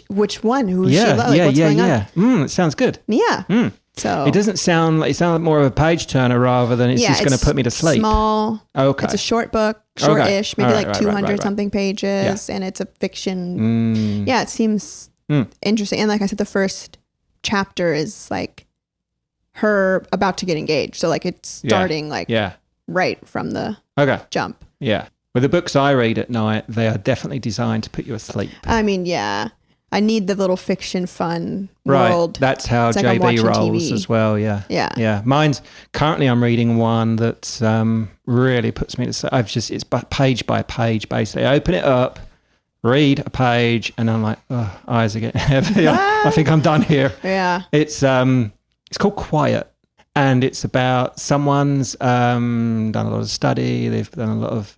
which one? Who is she? What's going on? It sounds good. Yeah. So it doesn't sound like more of a page turner rather than it's just going to put me to sleep. Small. Okay. It's a short book, shortish, maybe like 200 something pages, and it's a fiction. Yeah, it seems interesting, and like I said, the first chapter is like her about to get engaged, so like it's starting right from the jump. Yeah. Well, the books I read at night, they are definitely designed to put you asleep. I mean, I need the little fiction fun world. That's how JB rolls TV. As well. Yeah. Mine's currently I'm reading one that really puts me to sleep. It's page by page basically. I open it up, read a page, and I'm like, oh, eyes are getting heavy. I think I'm done here. Yeah. It's called Quiet, and it's about someone's done a lot of study. They've done a lot of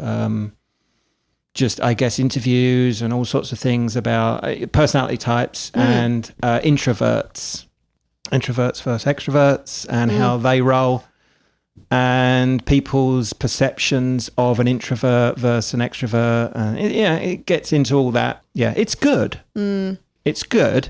interviews and all sorts of things about personality types and introverts versus extroverts, and how they roll, and people's perceptions of an introvert versus an extrovert. It gets into all that. Yeah, it's good. It's good,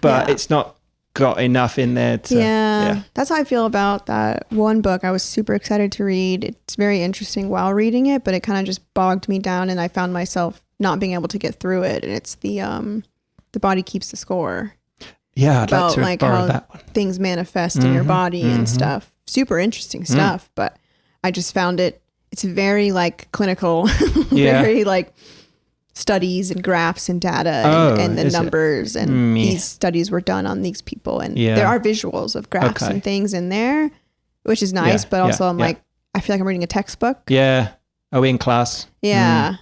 but it's not got enough in there to that's how I feel about that one book I was super excited to read. It's very interesting while reading it, but it kind of just bogged me down, and I found myself not being able to get through it. And it's the Body Keeps the Score. I'd about like to borrow how that one. Things manifest in your body and stuff. Super interesting stuff, but I just found it's very like clinical, very like studies and graphs and data and the numbers and these studies were done on these people, and there are visuals of graphs and things in there, which is nice, but also I'm like, I feel like I'm reading a textbook. Are we in class? Tea and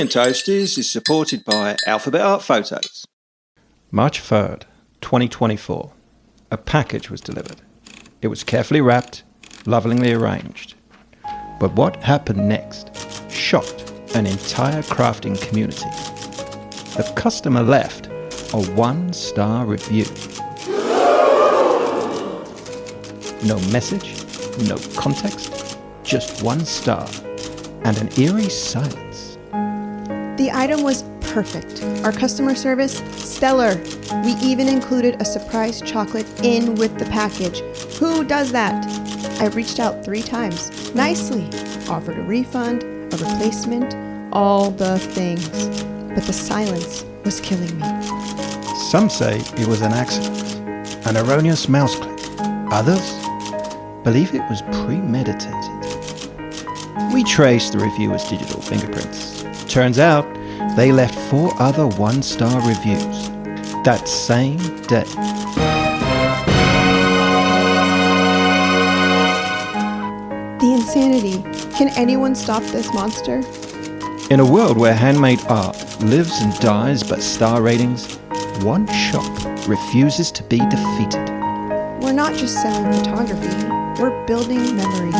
Toasties is supported by Alphabet Art Photos. March 3rd, 2024. A package was delivered. It was carefully wrapped, lovingly arranged. But what happened next shocked an entire crafting community. The customer left a 1-star review. No message, no context, just 1 star and an eerie silence. The item was perfect. Our customer service, stellar. We even included a surprise chocolate in with the package. Who does that? I reached out 3 times. Nicely. Offered a refund, a replacement, all the things. But the silence was killing me. Some say it was an accident, an erroneous mouse click. Others believe it was premeditated. We traced the reviewer's digital fingerprints. Turns out they left 4 other 1-star reviews that same day. The insanity. Can anyone stop this monster? In a world where handmade art lives and dies by star ratings, one shop refuses to be defeated. We're not just selling photography, we're building memories.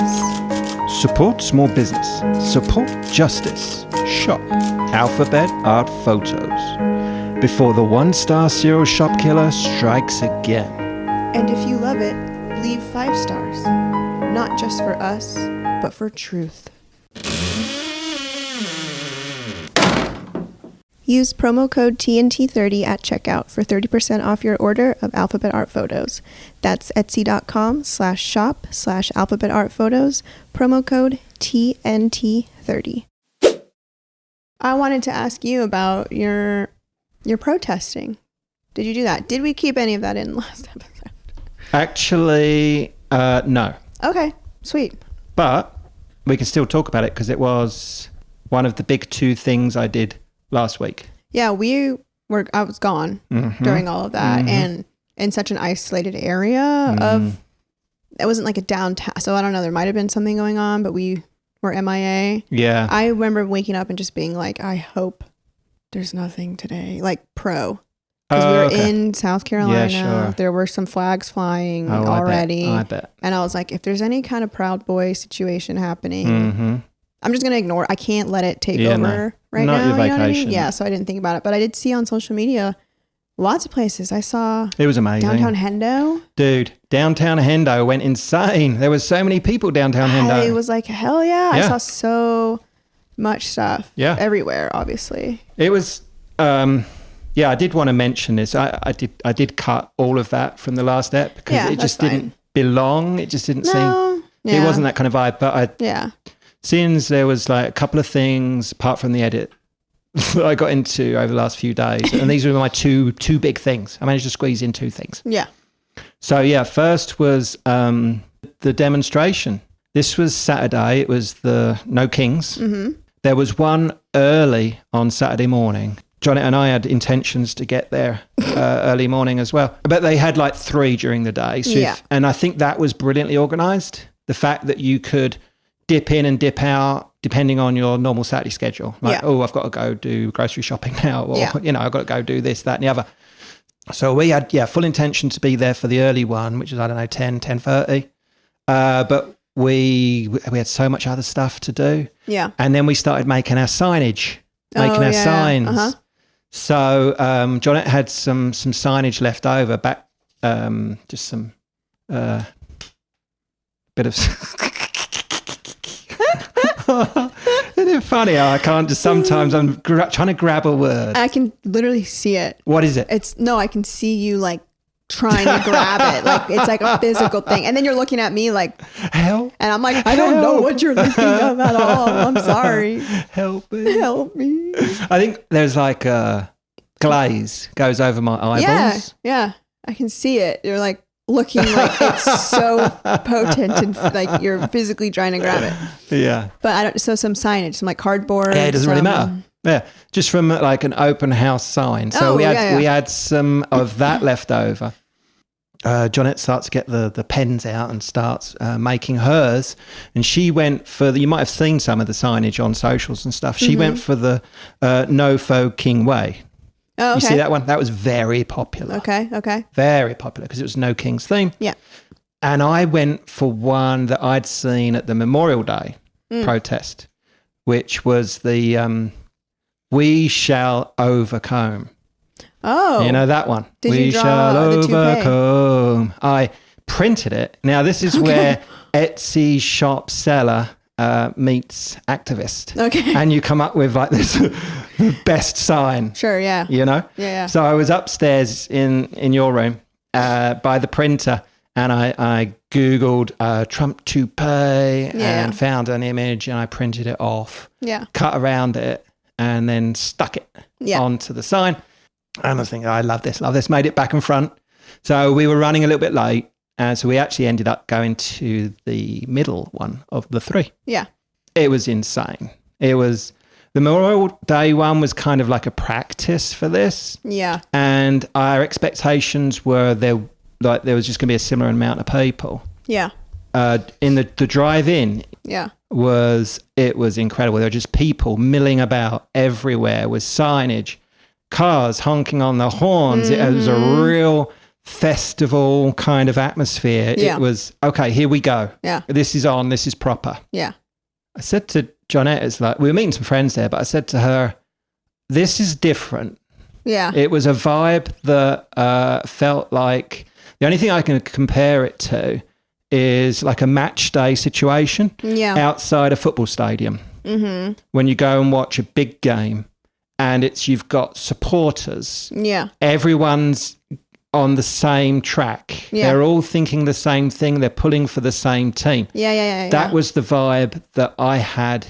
Support small business. Support justice. Shop Alphabet Art Photos before the 1-star serial shop killer strikes again. And if you love it, leave 5 stars. Not just for us, but for truth. Use promo code TNT30 at checkout for 30% off your order of Alphabet Art Photos. That's etsy.com/shop/Alphabet Art Photos, promo code TNT30. I wanted to ask you about your protesting. Did you do that? Did we keep any of that in last episode? Actually, no. Okay, sweet. But we can still talk about it because it was one of the big 2 things I did last week. Yeah, I was gone during all of that, and in such an isolated area of, it wasn't like a downtown, so I don't know, there might have been something going on, but we were MIA. Yeah. I remember waking up and just being like, I hope there's nothing today, like because we were in South Carolina. Yeah, sure. There were some flags flying already. I bet. And I was like, if there's any kind of Proud Boy situation happening, I'm just going to ignore it. I can't let it take over right not now. Your you know what I mean? vacation. Yeah, so I didn't think about it. But I did see on social media lots of places. I saw it was amazing. downtown Hendo. Dude, downtown Hendo went insane. There was so many people downtown Hendo. I was like, hell yeah. I saw so much stuff everywhere, obviously. It was... I did want to mention this. I did cut all of that from the last ep because it just didn't belong. It just didn't seem... It wasn't that kind of vibe. But since there was like a couple of things apart from the edit that I got into over the last few days, and these were my two big things. I managed to squeeze in 2 things. Yeah. So first was the demonstration. This was Saturday. It was the No Kings. Mm-hmm. There was one early on Saturday morning. Jonette and I had intentions to get there early morning as well. But they had like 3 during the day. So and I think that was brilliantly organised. The fact that you could dip in and dip out depending on your normal Saturday schedule. Like, I've got to go do grocery shopping now. Or, I've got to go do this, that and the other. So we had, full intention to be there for the early one, which is, 10:30. But we had so much other stuff to do. Yeah. And then we started making our signage, our signs. Uh-huh. So Jonette had some signage left over, back just some bit of... Isn't it funny how I can't just sometimes I'm trying to grab a word. I can literally see it. What is it? I can see you like trying to grab it. Like it's like a physical thing. And then you're looking at me like, help. And I'm like, I don't know what you're thinking of at all. I'm sorry. Help me. Help me. I think there's like a glaze goes over my eyeballs. Yeah. I can see it. You're like looking like it's so potent and like you're physically trying to grab it. Yeah. But so some signage, some like cardboard. Yeah, it doesn't really matter. Yeah, just from like an open house sign. So we had some of that left over. Jonette starts to get the pens out and starts making hers. And she went for you might have seen some of the signage on socials and stuff. She went for the No Faux King Way. Oh, okay. You see that one? That was very popular. Okay. Very popular because it was No King's theme. Yeah. And I went for one that I'd seen at the Memorial Day protest, which was the We Shall Overcome. Oh. You know that one? Did you draw shall overcome. I printed it. Now, this is where Etsy shop seller meets activist. Okay. And you come up with like this the best sign. Sure, yeah. You know? Yeah. So I was upstairs in your room by the printer and I Googled Trump toupee and found an image and I printed it off. Yeah. Cut around it and then stuck it onto the sign. And I was thinking, I love this, made it back and front. So we were running a little bit late. So we actually ended up going to the middle one of the 3. Yeah. It was insane. It was The Memorial Day one was kind of like a practice for this. Yeah. And our expectations were there was just going to be a similar amount of people. Yeah. In the drive-in, Yeah. it was incredible. There were just people milling about everywhere with signage, cars honking on the horns. It was a real festival kind of atmosphere. Yeah. It was, okay, here we go. Yeah. This is on, this is proper. Yeah. I said to Johnette, it's like, we were meeting some friends there, but I said to her, this is different. Yeah. It was a vibe that felt like, the only thing I can compare it to is like a match day situation outside a football stadium. Mm-hmm. When you go and watch a big game and you've got supporters. Yeah. Everyone's on the same track. Yeah. They're all thinking the same thing. They're pulling for the same team. Yeah. That was the vibe that I had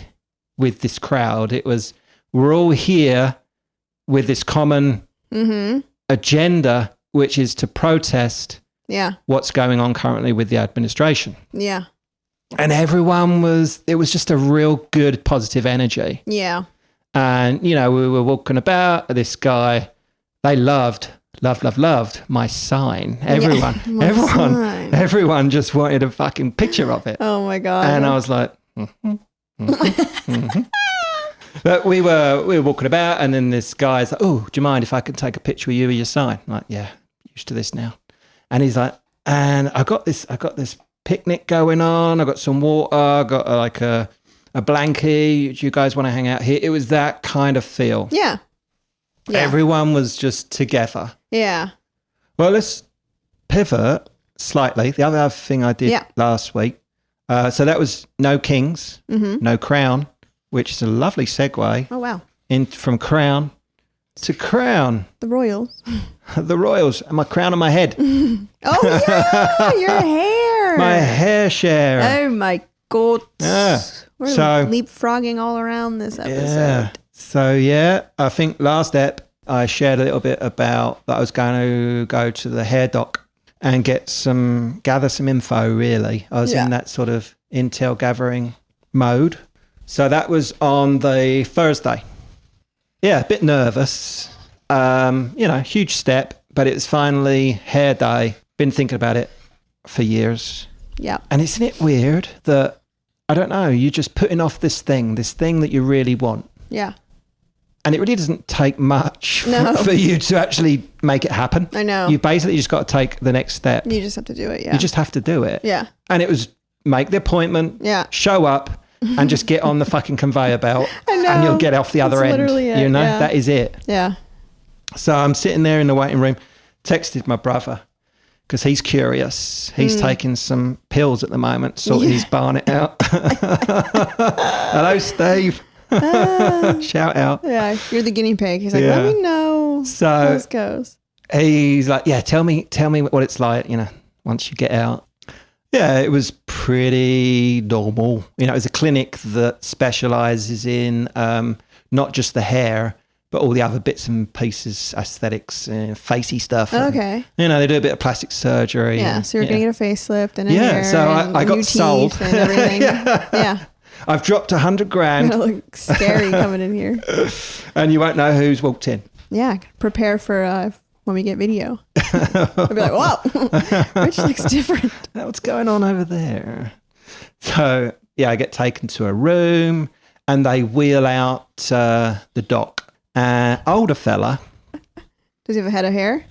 with this crowd. It was, we're all here with this common agenda, which is to protest what's going on currently with the administration. Yeah. And everyone it was just a real good, positive energy. Yeah. And, we were walking about, this guy, they loved my sign. Everyone just wanted a fucking picture of it. Oh my God. And I was like, But we were walking about, and then this guy's like, oh, do you mind if I can take a picture with you of your sign? I'm like, yeah, used to this now. And he's like, and I got this picnic going on. I got some water. I got like a blankie. Do you guys want to hang out here? It was that kind of feel. Yeah. Everyone was just together. Yeah. Well, let's pivot slightly. The other thing I did last week. So that was no kings, no crown, which is a lovely segue. Oh, wow. From crown to crown. The royals. The royals. And my crown on my head. Oh, yeah. Your hair. My hair share. Oh, my God. Yeah. We're leapfrogging all around this episode. Yeah. So, I think last ep, I shared a little bit about that I was going to go to the hair doc and gather some info, really. I was in that sort of intel gathering mode. So that was on the Thursday. Yeah, a bit nervous. Huge step, but it's finally hair day. Been thinking about it for years. Yeah. And isn't it weird that, I don't know, you're just putting off this thing that you really want. Yeah. And it really doesn't take much for you to actually make it happen. I know. You basically just got to take the next step. You just have to do it, yeah. You just have to do it. Yeah. And it was make the appointment, show up, and just get on the fucking conveyor belt. I know. And you'll get off the other end. Literally it, that is it. Yeah. So I'm sitting there in the waiting room, texted my brother, because he's curious. He's taking some pills at the moment, sorting his barnet out. Hello, Steve. Shout out. Yeah, you're the guinea pig. He's like, let me know how this goes. He's like, tell me what it's like, once you get out. Yeah, it was pretty normal. It was a clinic that specializes in not just the hair, but all the other bits and pieces, aesthetics, facey stuff. Okay. And, they do a bit of plastic surgery. Yeah, so you're going to get a facelift and a hair so I got new sold. teeth and everything. Yeah. I've dropped $100,000. You're going to look scary coming in here. And you won't know who's walked in. Yeah, prepare for when we get video. I'll be like, whoa, Rich looks different. What's going on over there? So, I get taken to a room and they wheel out the doc. Older fella. Does he have a head of hair?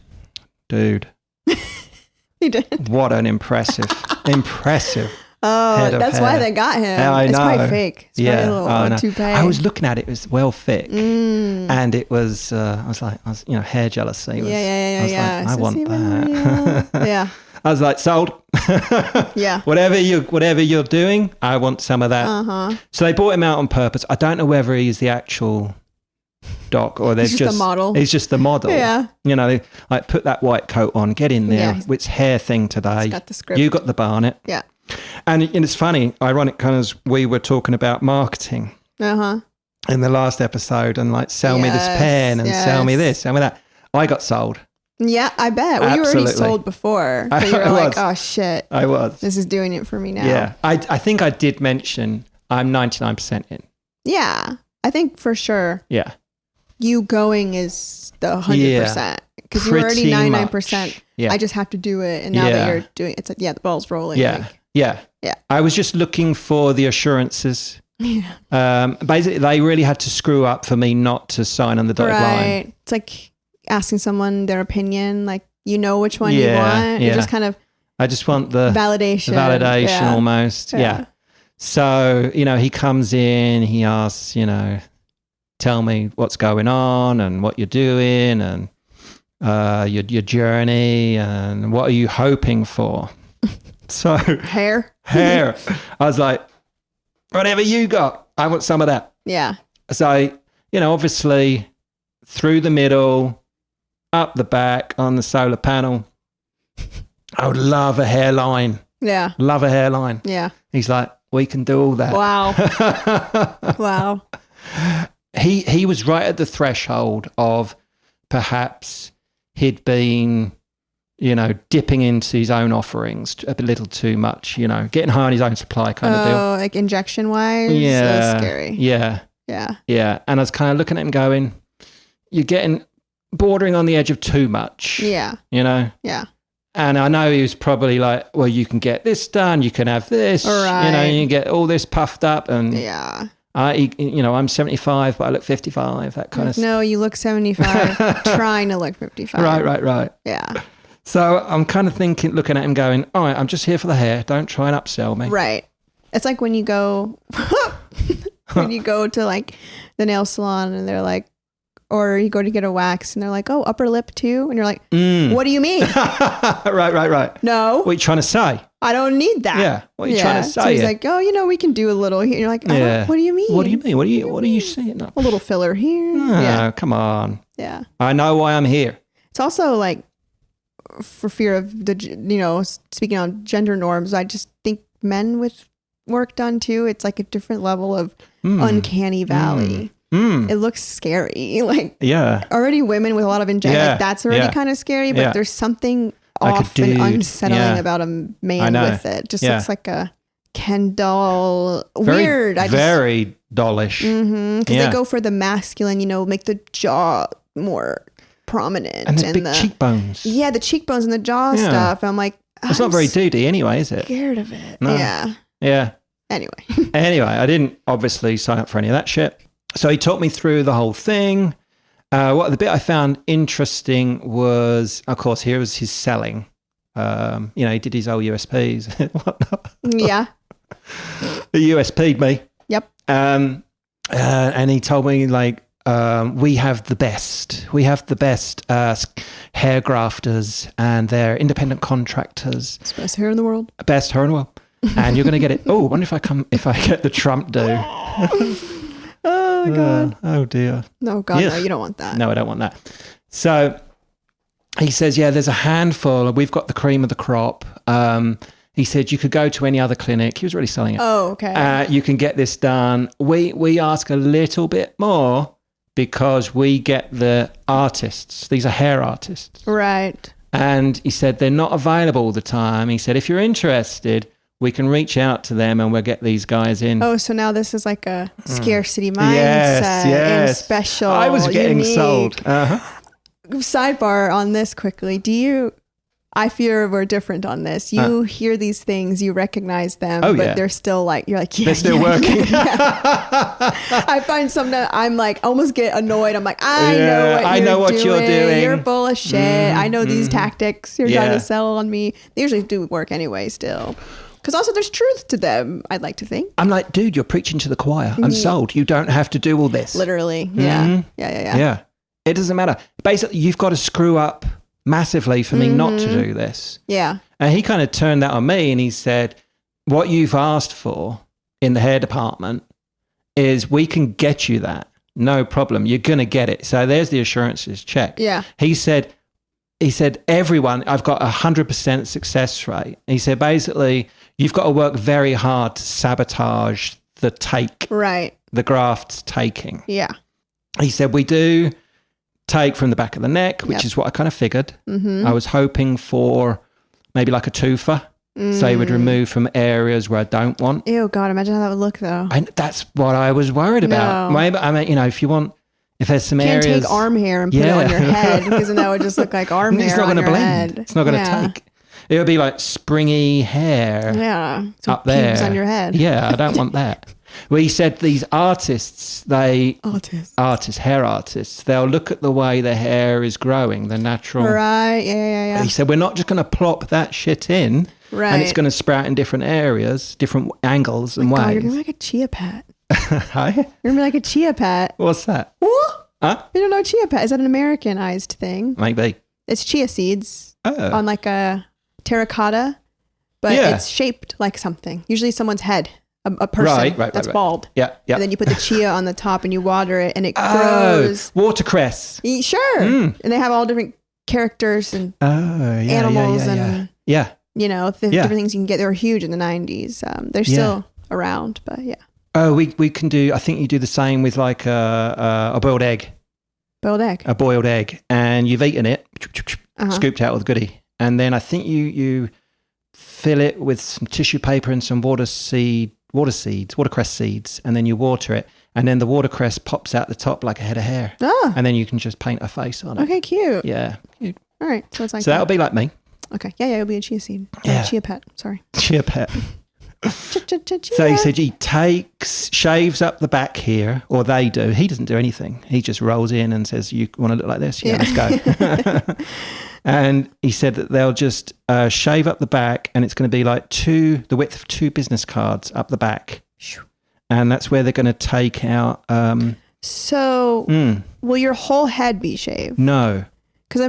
Dude. He did. What an impressive. Oh, that's why they got him. It's probably fake. It's probably a little toupee. I was looking at it. It was well thick. And it was, I was hair jealousy. Yeah. I want that. Yeah. I was like, sold. Yeah. Whatever you're doing, I want some of that. Uh-huh. So they brought him out on purpose. I don't know whether he's the actual doc or there's just the model. He's just the model. Yeah. Like put that white coat on, get in there. Yeah. It's hair thing today. He's got the script. You got the barnet. Yeah. And it's funny, ironic, because we were talking about marketing in the last episode and like sell me this pen and sell me this, sell me that. I got sold. Yeah, I bet. Well, you were already sold before. But you were like, oh shit. I was. This is doing it for me now. Yeah. I think I did mention I'm 99% in. Yeah. I think for sure Yeah. you going is the 100%. Because you're already 99%. Yeah. I just have to do it. And now that you're doing it, it's like, the ball's rolling. Yeah. Like, yeah. Yeah. I was just looking for the assurances. Yeah. Basically, they really had to screw up for me not to sign on the dotted line. It's like asking someone their opinion, like, you know which one you want. You just kind of I just want the validation. Validation almost. Yeah. So, he comes in, he asks, tell me what's going on and what you're doing and your journey and what are you hoping for? So hair. I was like, whatever you got, I want some of that. Yeah. So, obviously through the middle, up the back on the solar panel. I would love a hairline. Yeah. Love a hairline. Yeah. He's like, we can do all that. Wow. Wow. He was right at the threshold of perhaps he'd been, dipping into his own offerings a little too much, getting high on his own supply kind of deal. Oh, like injection wise? Yeah. That's scary. Yeah. Yeah. Yeah. And I was kind of looking at him going, you're getting bordering on the edge of too much. Yeah. Yeah. And I know he was probably like, well, you can get this done. You can have this, right. You can get all this puffed up and yeah. I'm 75, but I look 55, that kind of stuff. No, you look 75, trying to look 55. Right. Yeah. So I'm kind of looking at him going, all right, I'm just here for the hair. Don't try and upsell me. Right. It's like when you go, to like the nail salon and they're like, or you go to get a wax and they're like, oh, upper lip too? And you're like, what do you mean? Right. No. What are you trying to say? I don't need that. Yeah. What are you trying to say? So he's like, oh, we can do a little here. And you're like, what do you mean? What do you mean? What are you saying? A little filler here. No, come on. Yeah. I know why I'm here. It's also like for fear of the, speaking on gender norms, I just think men with work done too, it's like a different level of uncanny valley. It looks scary. Like, already women with a lot of injection, like that's already kind of scary, but there's something off and unsettling about a man with it. Just looks like a Ken doll. Weird. Very dollish. Because they go for the masculine, make the jaw more prominent. And the big cheekbones. Yeah, the cheekbones and the jaw stuff. I'm like, it's not very duty anyway, is it? Scared of it. No. Yeah. Anyway, I didn't obviously sign up for any of that shit. So he talked me through the whole thing. The bit I found interesting was, of course, here was his selling. He did his old USPs and whatnot. Yeah. He USP'd me. Yep. And he told me, like, we have the best. We have the best hair grafters and they're independent contractors. It's the best hair in the world. Best hair in the world. And you're going to get it. Oh, I wonder if I get the Trump do. Oh, God. Oh, dear. No, God, no, you don't want that. No, I don't want that. So he says, there's a handful. We've got the cream of the crop. He said you could go to any other clinic. He was really selling it. Oh, okay. You can get this done. We ask a little bit more because we get the artists. These are hair artists. Right. And he said they're not available all the time. He said, if you're interested, we can reach out to them and we'll get these guys in. Oh, so now this is like a scarcity mindset. Yes. And special. I was getting unique. sold. Sidebar on this quickly. I fear we're different on this. You hear these things, you recognize them, but they're still like, you're like, they're still working. I find sometimes I'm like, almost get annoyed. I'm like, I know what you're doing. You're full of shit. I know these tactics you're trying to sell on me. They usually do work anyway still. Because also there's truth to them, I'd like to think. I'm like, dude, you're preaching to the choir. I'm sold. You don't have to do all this. Literally. Yeah. Yeah. It doesn't matter. Basically, you've got to screw up massively for me not to do this. Yeah. And he kind of turned that on me and he said, what you've asked for in the hair department is we can get you that. No problem. You're going to get it. So there's the assurances check. Yeah. He said, everyone, I've got 100% success rate. He said, basically, you've got to work very hard to sabotage the take. Right. The graft's taking. Yeah. He said, we do take from the back of the neck, which is what I kind of figured. I was hoping for maybe like a twofer. So he would remove from areas where I don't want. Ew, God, imagine how that would look though. And that's what I was worried about. No. Maybe, I mean, if there's some You can't areas. take arm hair and put it on your head because then that would just look like arm hair. It's not on going to your blend. head. It's not going to take. It would be like springy hair So up there. pubes on your head. Yeah, I don't want that. Well, he said these artists, hair artists, they'll look at the way the hair is growing, the natural. Right, yeah. He said, we're not just going to plop that shit in and it's going to sprout in different areas, different angles and ways. God, you're going to be like a chia pet. Hi? You're going to be like a chia pet. What's that? What? Huh? You don't know chia pet? Is that an Americanized thing? Maybe. It's chia seeds Oh. on like a terracotta, but it's shaped like something. Usually someone's head. A person that's bald. Yeah. And then you put the chia on the top and you water it and it grows. Watercress. Sure. And they have all different characters and animals and different things you can get. They were huge in the 90s. They're still around, but yeah. Oh, we can do, I think you do the same with like a boiled egg. Boiled egg. A boiled egg. And you've eaten it, scooped out with goodie. And then I think you fill it with some tissue paper and some watercress seeds, and then you water it, and then the watercress pops out the top like a head of hair, and then you can just paint a face on it. Okay, cute. Yeah, cute. All right, so it's like that'll be like me. Okay, yeah, it'll be a chia seed. Chia pet. Sorry, chia pet. So he said he shaves up the back here, or they do. He doesn't do anything. He just rolls in and says, "You want to look like this? Yeah. Let's go." And he said that they'll just shave up the back, and it's going to be like the width of 2 business cards up the back. And that's where they're going to take out. So will your whole head be shaved? No. Because I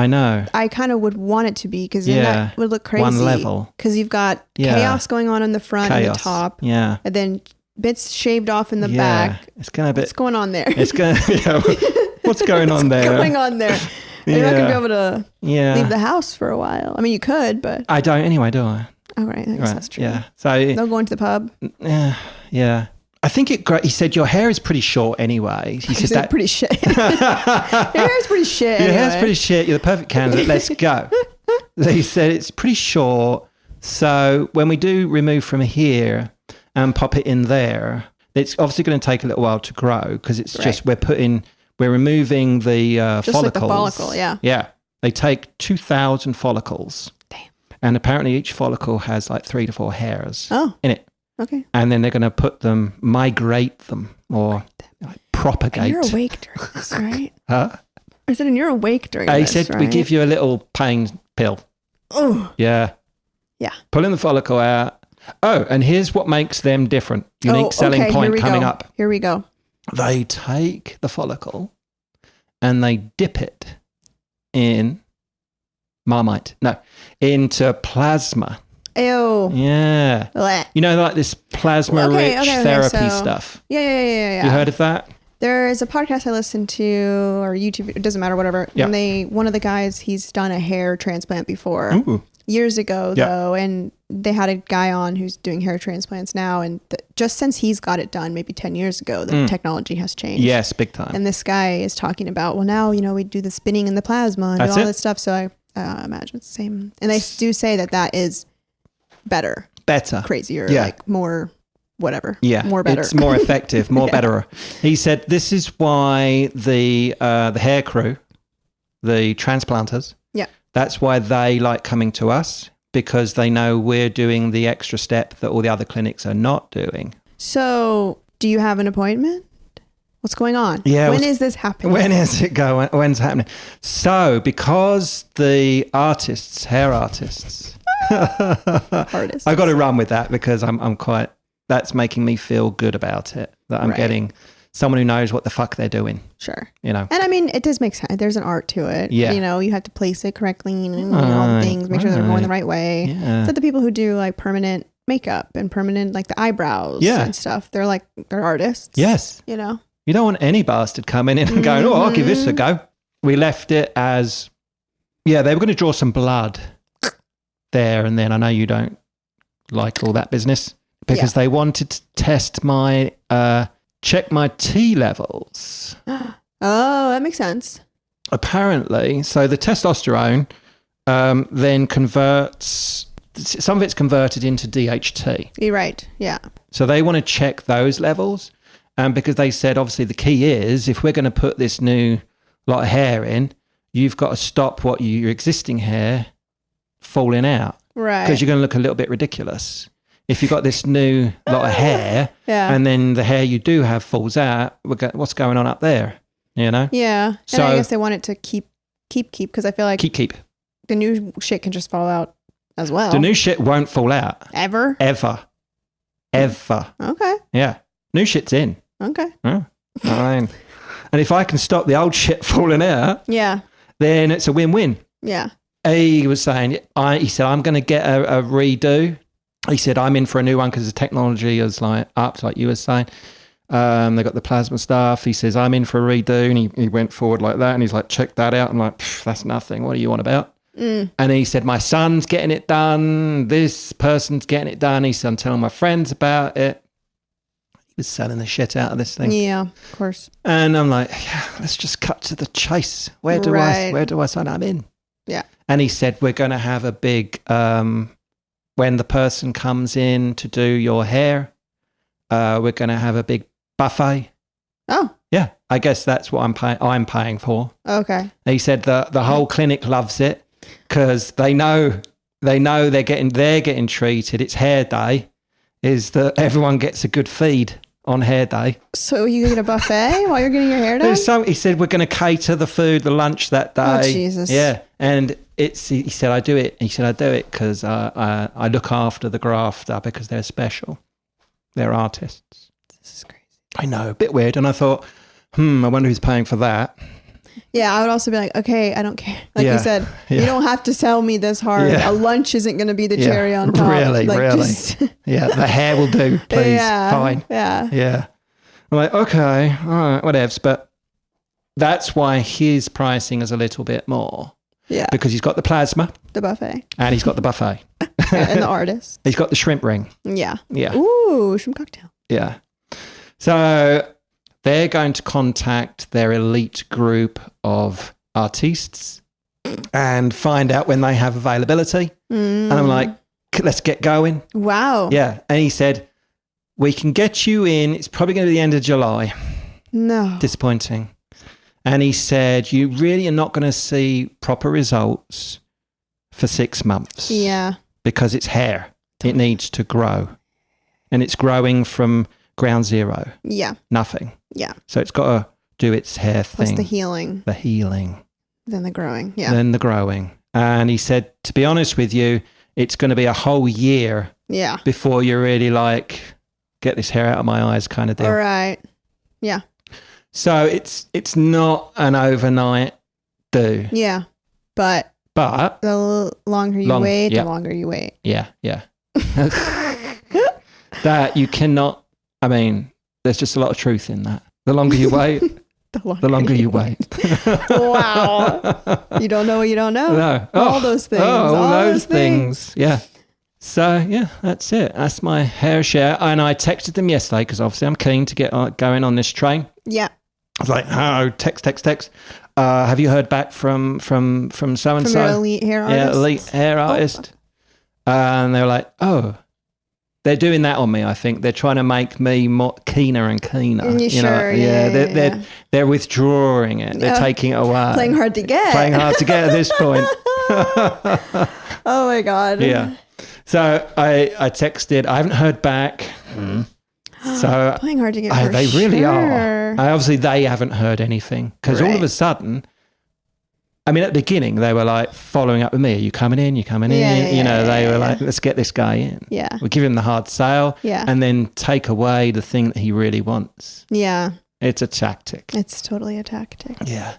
know. I kind of would want it to be, because then that would look crazy. One level. Because you've got chaos going on in the front and the top. Yeah. And then bits shaved off in the back. It's going to be. What's going on there? It's going to. What's going on there? What's going on there? You're not going to be able to leave the house for a while. I mean, you could, but... I don't anyway, do I? Oh, right. I guess that's true. Yeah. So they'll go into the pub. Yeah. I think he said your hair is pretty short anyway. He said that pretty shit. Your hair is pretty shit. Your hair's pretty shit. You're the perfect candidate. Let's go. He said it's pretty short. So when we do remove from here and pop it in there, it's obviously going to take a little while to grow, because it's just we're removing the just follicles. Like the follicle, yeah. Yeah. They take 2,000 follicles. Damn. And apparently each follicle has like 3 to 4 hairs in it. Okay. And then they're going to migrate them, or propagate. And you're awake during this, right? Huh? I said, and you're awake during this, He said, we give you a little pain pill. Oh. Yeah. Yeah. Pulling the follicle out. Oh, and here's what makes them different. Unique selling point coming up. Here we go. They take the follicle and they dip it in Marmite. No, into plasma. Ew. Yeah. Blech. You know, like this plasma-rich therapy stuff. Yeah. You heard of that? There is a podcast I listen to, or YouTube, it doesn't matter, whatever. Yeah. And one of the guys, he's done a hair transplant before. Ooh. Years ago, though, and they had a guy on who's doing hair transplants now, and just since he's got it done, maybe 10 years ago, the technology has changed. Yes, big time. And this guy is talking about, well, now, we do the spinning in the plasma and all this stuff, so I imagine it's the same. And they do say that is better. Crazier, like more whatever. Yeah, more better. It's more effective, more better. He said this is why the hair crew, the transplanters, that's why they like coming to us, because they know we're doing the extra step that all the other clinics are not doing. So, do you have an appointment? What's going on? Yeah. When is this happening? When is it going? When's it happening? So, because the hair artists, I got to run with that, because I'm quite. That's making me feel good about it, that I'm getting someone who knows what the fuck they're doing. Sure. And I mean, it does make sense. There's an art to it. Yeah. You have to place it correctly and all the things, make sure they're going the right way. Yeah. So the people who do like permanent makeup and permanent, like the eyebrows and stuff, they're artists. Yes. You don't want any bastard coming in and going, I'll give this a go. We left it as, they were going to draw some blood there and then. I know you don't like all that business, because they wanted to test check my T levels. Oh, that makes sense. Apparently, so the testosterone then converts some of it's converted into DHT. You're right. Yeah. So they want to check those levels. Because they said, obviously, the key is if we're going to put this new lot of hair in, you've got to stop your existing hair falling out. Right. Because you're going to look a little bit ridiculous. If you've got this new lot of hair and then the hair you do have falls out, what's going on up there? You know? Yeah. So, and I guess they want it to keep because I feel like keep. the new shit can just fall out as well. The new shit won't fall out. Ever? Okay. Yeah. New shit's in. Okay. Oh, fine. And if I can stop the old shit falling out, then it's a win-win. Yeah. He was saying, he said, I'm going to get a redo. He said, I'm in for a new one because the technology is like up, like you were saying. They got the plasma stuff. He says, I'm in for a redo. And he went forward like that. And he's like, check that out. I'm like, that's nothing. What do you want about? And he said, my son's getting it done. This person's getting it done. He said, I'm telling my friends about it. Was selling the shit out of this thing. Yeah, of course. And I'm like, let's just cut to the chase. Where do I sign? I'm in. Yeah. And he said, we're going to have a big, when the person comes in to do your hair, we're going to have a big buffet. Oh. Yeah. I guess that's what I'm paying for. Okay. He said the whole clinic loves it because they know they're getting treated. It's hair day. Is that everyone gets a good feed on hair day. So you get a buffet while you're getting your hair done? He said, we're going to cater the food, the lunch that day. Oh, Jesus. Yeah. And he said, I do it. He said, I do it because I look after the grafter because they're special. They're artists. This is crazy. I know, a bit weird. And I thought, I wonder who's paying for that. Yeah, I would also be like, okay, I don't care. Like you said, you don't have to sell me this hard. Yeah. A lunch isn't going to be the cherry on top. Really, like, really. Yeah, the hair will do, please. Yeah, fine. Yeah. Yeah. I'm like, okay, all right, whatevs. But that's why his pricing is a little bit more. Yeah. Because he's got the plasma. The buffet. And he's got the buffet. And the artist. He's got the shrimp ring. Yeah. Yeah. Ooh, shrimp cocktail. Yeah. So they're going to contact their elite group of artistes and find out when they have availability. And I'm like, let's get going. Wow. Yeah. And he said, we can get you in. It's probably going to be the end of July. No. Disappointing. And he said, you really are not going to see proper results for 6 months. Yeah. Because it's hair. It needs to grow. And it's growing from ground zero. Yeah. Nothing. Yeah. So it's got to do its hair thing. What's the healing? The healing. Then the growing. Yeah. Then the growing. And he said, to be honest with you, it's going to be a whole year before you're really like, get this hair out of my eyes kind of deal. All right. Yeah. So it's not an overnight do. Yeah. But the longer you wait, the longer you wait. Yeah. Yeah. That you cannot, I mean, there's just a lot of truth in that. The longer you wait, the longer you wait. Wow. You don't know what you don't know. No. All those things. All those things. Yeah. So, yeah, that's it. That's my hair share. And I texted them yesterday because obviously I'm keen to get going on this train. Yeah. I was like, oh, text. Have you heard back from so-and-so? From your elite hair artist? Yeah, elite hair artist. And they were like, oh. They're doing that on me, I think. They're trying to make me more keener and keener. You know? Yeah. They're withdrawing it. They're taking it away. Playing hard to get. Playing hard to get at this point. Oh, my God. Yeah. So I texted. I haven't heard back. So playing hard to get. They really are. Obviously, they haven't heard anything because all of a sudden, I mean, at the beginning, they were like following up with me. Are you coming in? You coming in? You know, they were like, let's get this guy in. Yeah. We'll give him the hard sale. Yeah. And then take away the thing that he really wants. Yeah. It's a tactic. It's totally a tactic. Yeah.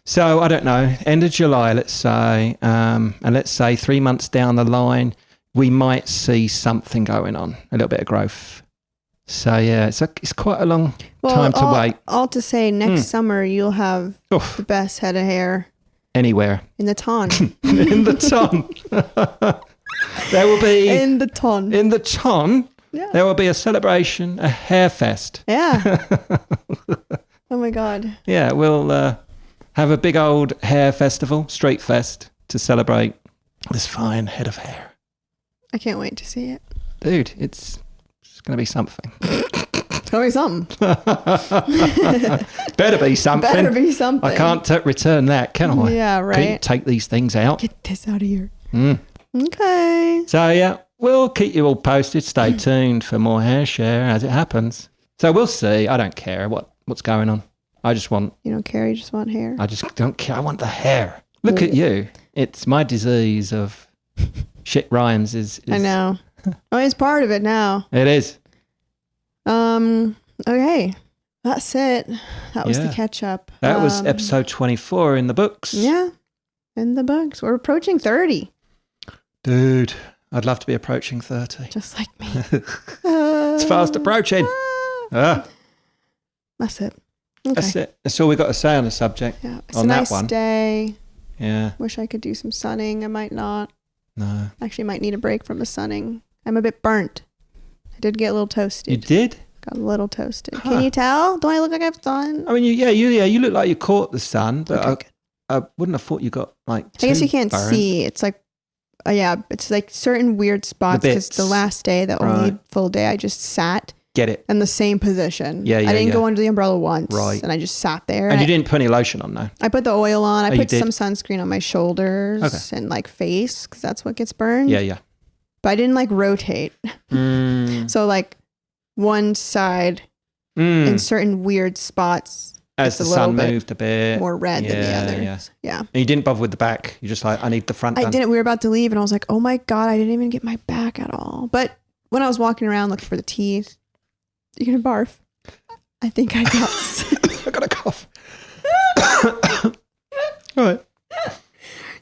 So I don't know. End of July, let's say, and let's say 3 months down the line, we might see something going on, a little bit of growth. So yeah, it's quite a long time to wait. All to say, next summer you'll have the best head of hair anywhere in the ton. In the ton. There will be in the ton. In the ton. Yeah. There will be a celebration, a hair fest. Yeah. Oh my God. Yeah, we'll have a big old hair festival, street fest, to celebrate this fine head of hair. I can't wait to see it. Dude, it's going to be something. It's going to be something. Better be something. Better be something. I can't return that, can I? Yeah, right. Can you take these things out? Get this out of here. Mm. Okay. So, yeah, we'll keep you all posted. Stay tuned for more hair share as it happens. So we'll see. I don't care what's going on. I just want... You don't care, you just want hair? I just don't care. I want the hair. Look at you. It's my disease of shit rhymes is... I know. Oh, it's part of it now. It is. Okay. That's it. That was the catch up. That was episode 24 in the books. Yeah. In the books. We're approaching 30. Dude, I'd love to be approaching 30. Just like me. It's fast approaching. That's it. Okay. That's it. That's all we got to say on the subject. Yeah. It's on a that nice one. day. Yeah. Wish I could do some sunning. I might not. No. Actually, might need a break from the sunning. I'm a bit burnt. I did get a little toasted. You did? Got a little toasted. Huh. Can you tell? Don't I look like I've sun? I mean, you look like you caught the sun, but Okay, I wouldn't have thought you got like. I guess you can't burnt. see. It's like, it's like certain weird spots because the bits. last day, the only Right. full day, I just sat Get it. in the same position. Yeah, I didn't yeah. go under the umbrella once. Right. And I just sat there. And you didn't put any lotion on, though. I put the oil on. I Oh, you put did? some sunscreen on my shoulders and like face because that's what gets burned. Yeah, yeah. But I didn't like rotate. So like one side in certain weird spots As it's the a little sun bit moved a bit. more red than the others. Yeah. Yeah. And you didn't bother with the back. You're just like, I need the front I done. didn't. We were about to leave and I was like, oh my God, I didn't even get my back at all. But when I was walking around looking for the teeth, you gonna barf? I think I got I got a cough. All right.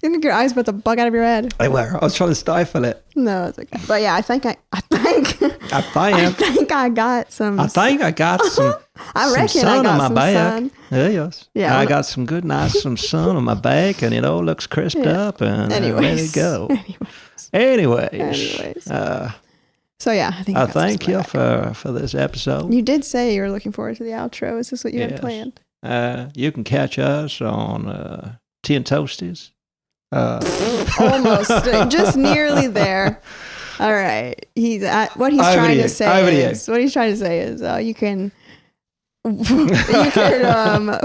You think your eyes about to bug out of your head? They were. I was trying to stifle it. No, it's okay. But yeah, I think I got some. I think I got some. I some reckon I sun got on my some back. sun. Yes. Yeah, I well- got some good, nice, some sun on my back, and it all looks crisped up and ready to Anyways. go. Anyways. Anyways. So yeah, I think I got some thank you back. for this episode. You did say you were looking forward to the outro. Is this what you had Yes. planned? You can catch us on Tea and Toasties. Almost, just nearly there. All right. What he's Over trying to to you. say Over to is you can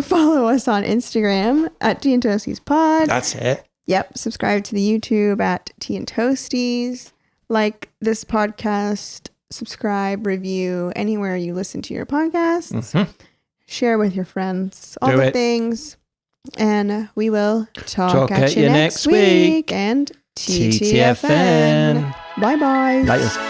follow us on Instagram at Tea and Toasties Pod. That's it. Yep. Subscribe to the YouTube at Tea and Toasties. Like this podcast, subscribe, review anywhere you listen to your podcasts. Mm-hmm. Share with your friends, all Do the it. things. And we will talk at you next week. week. And TTFN. TTFN. Bye-bye. Laters.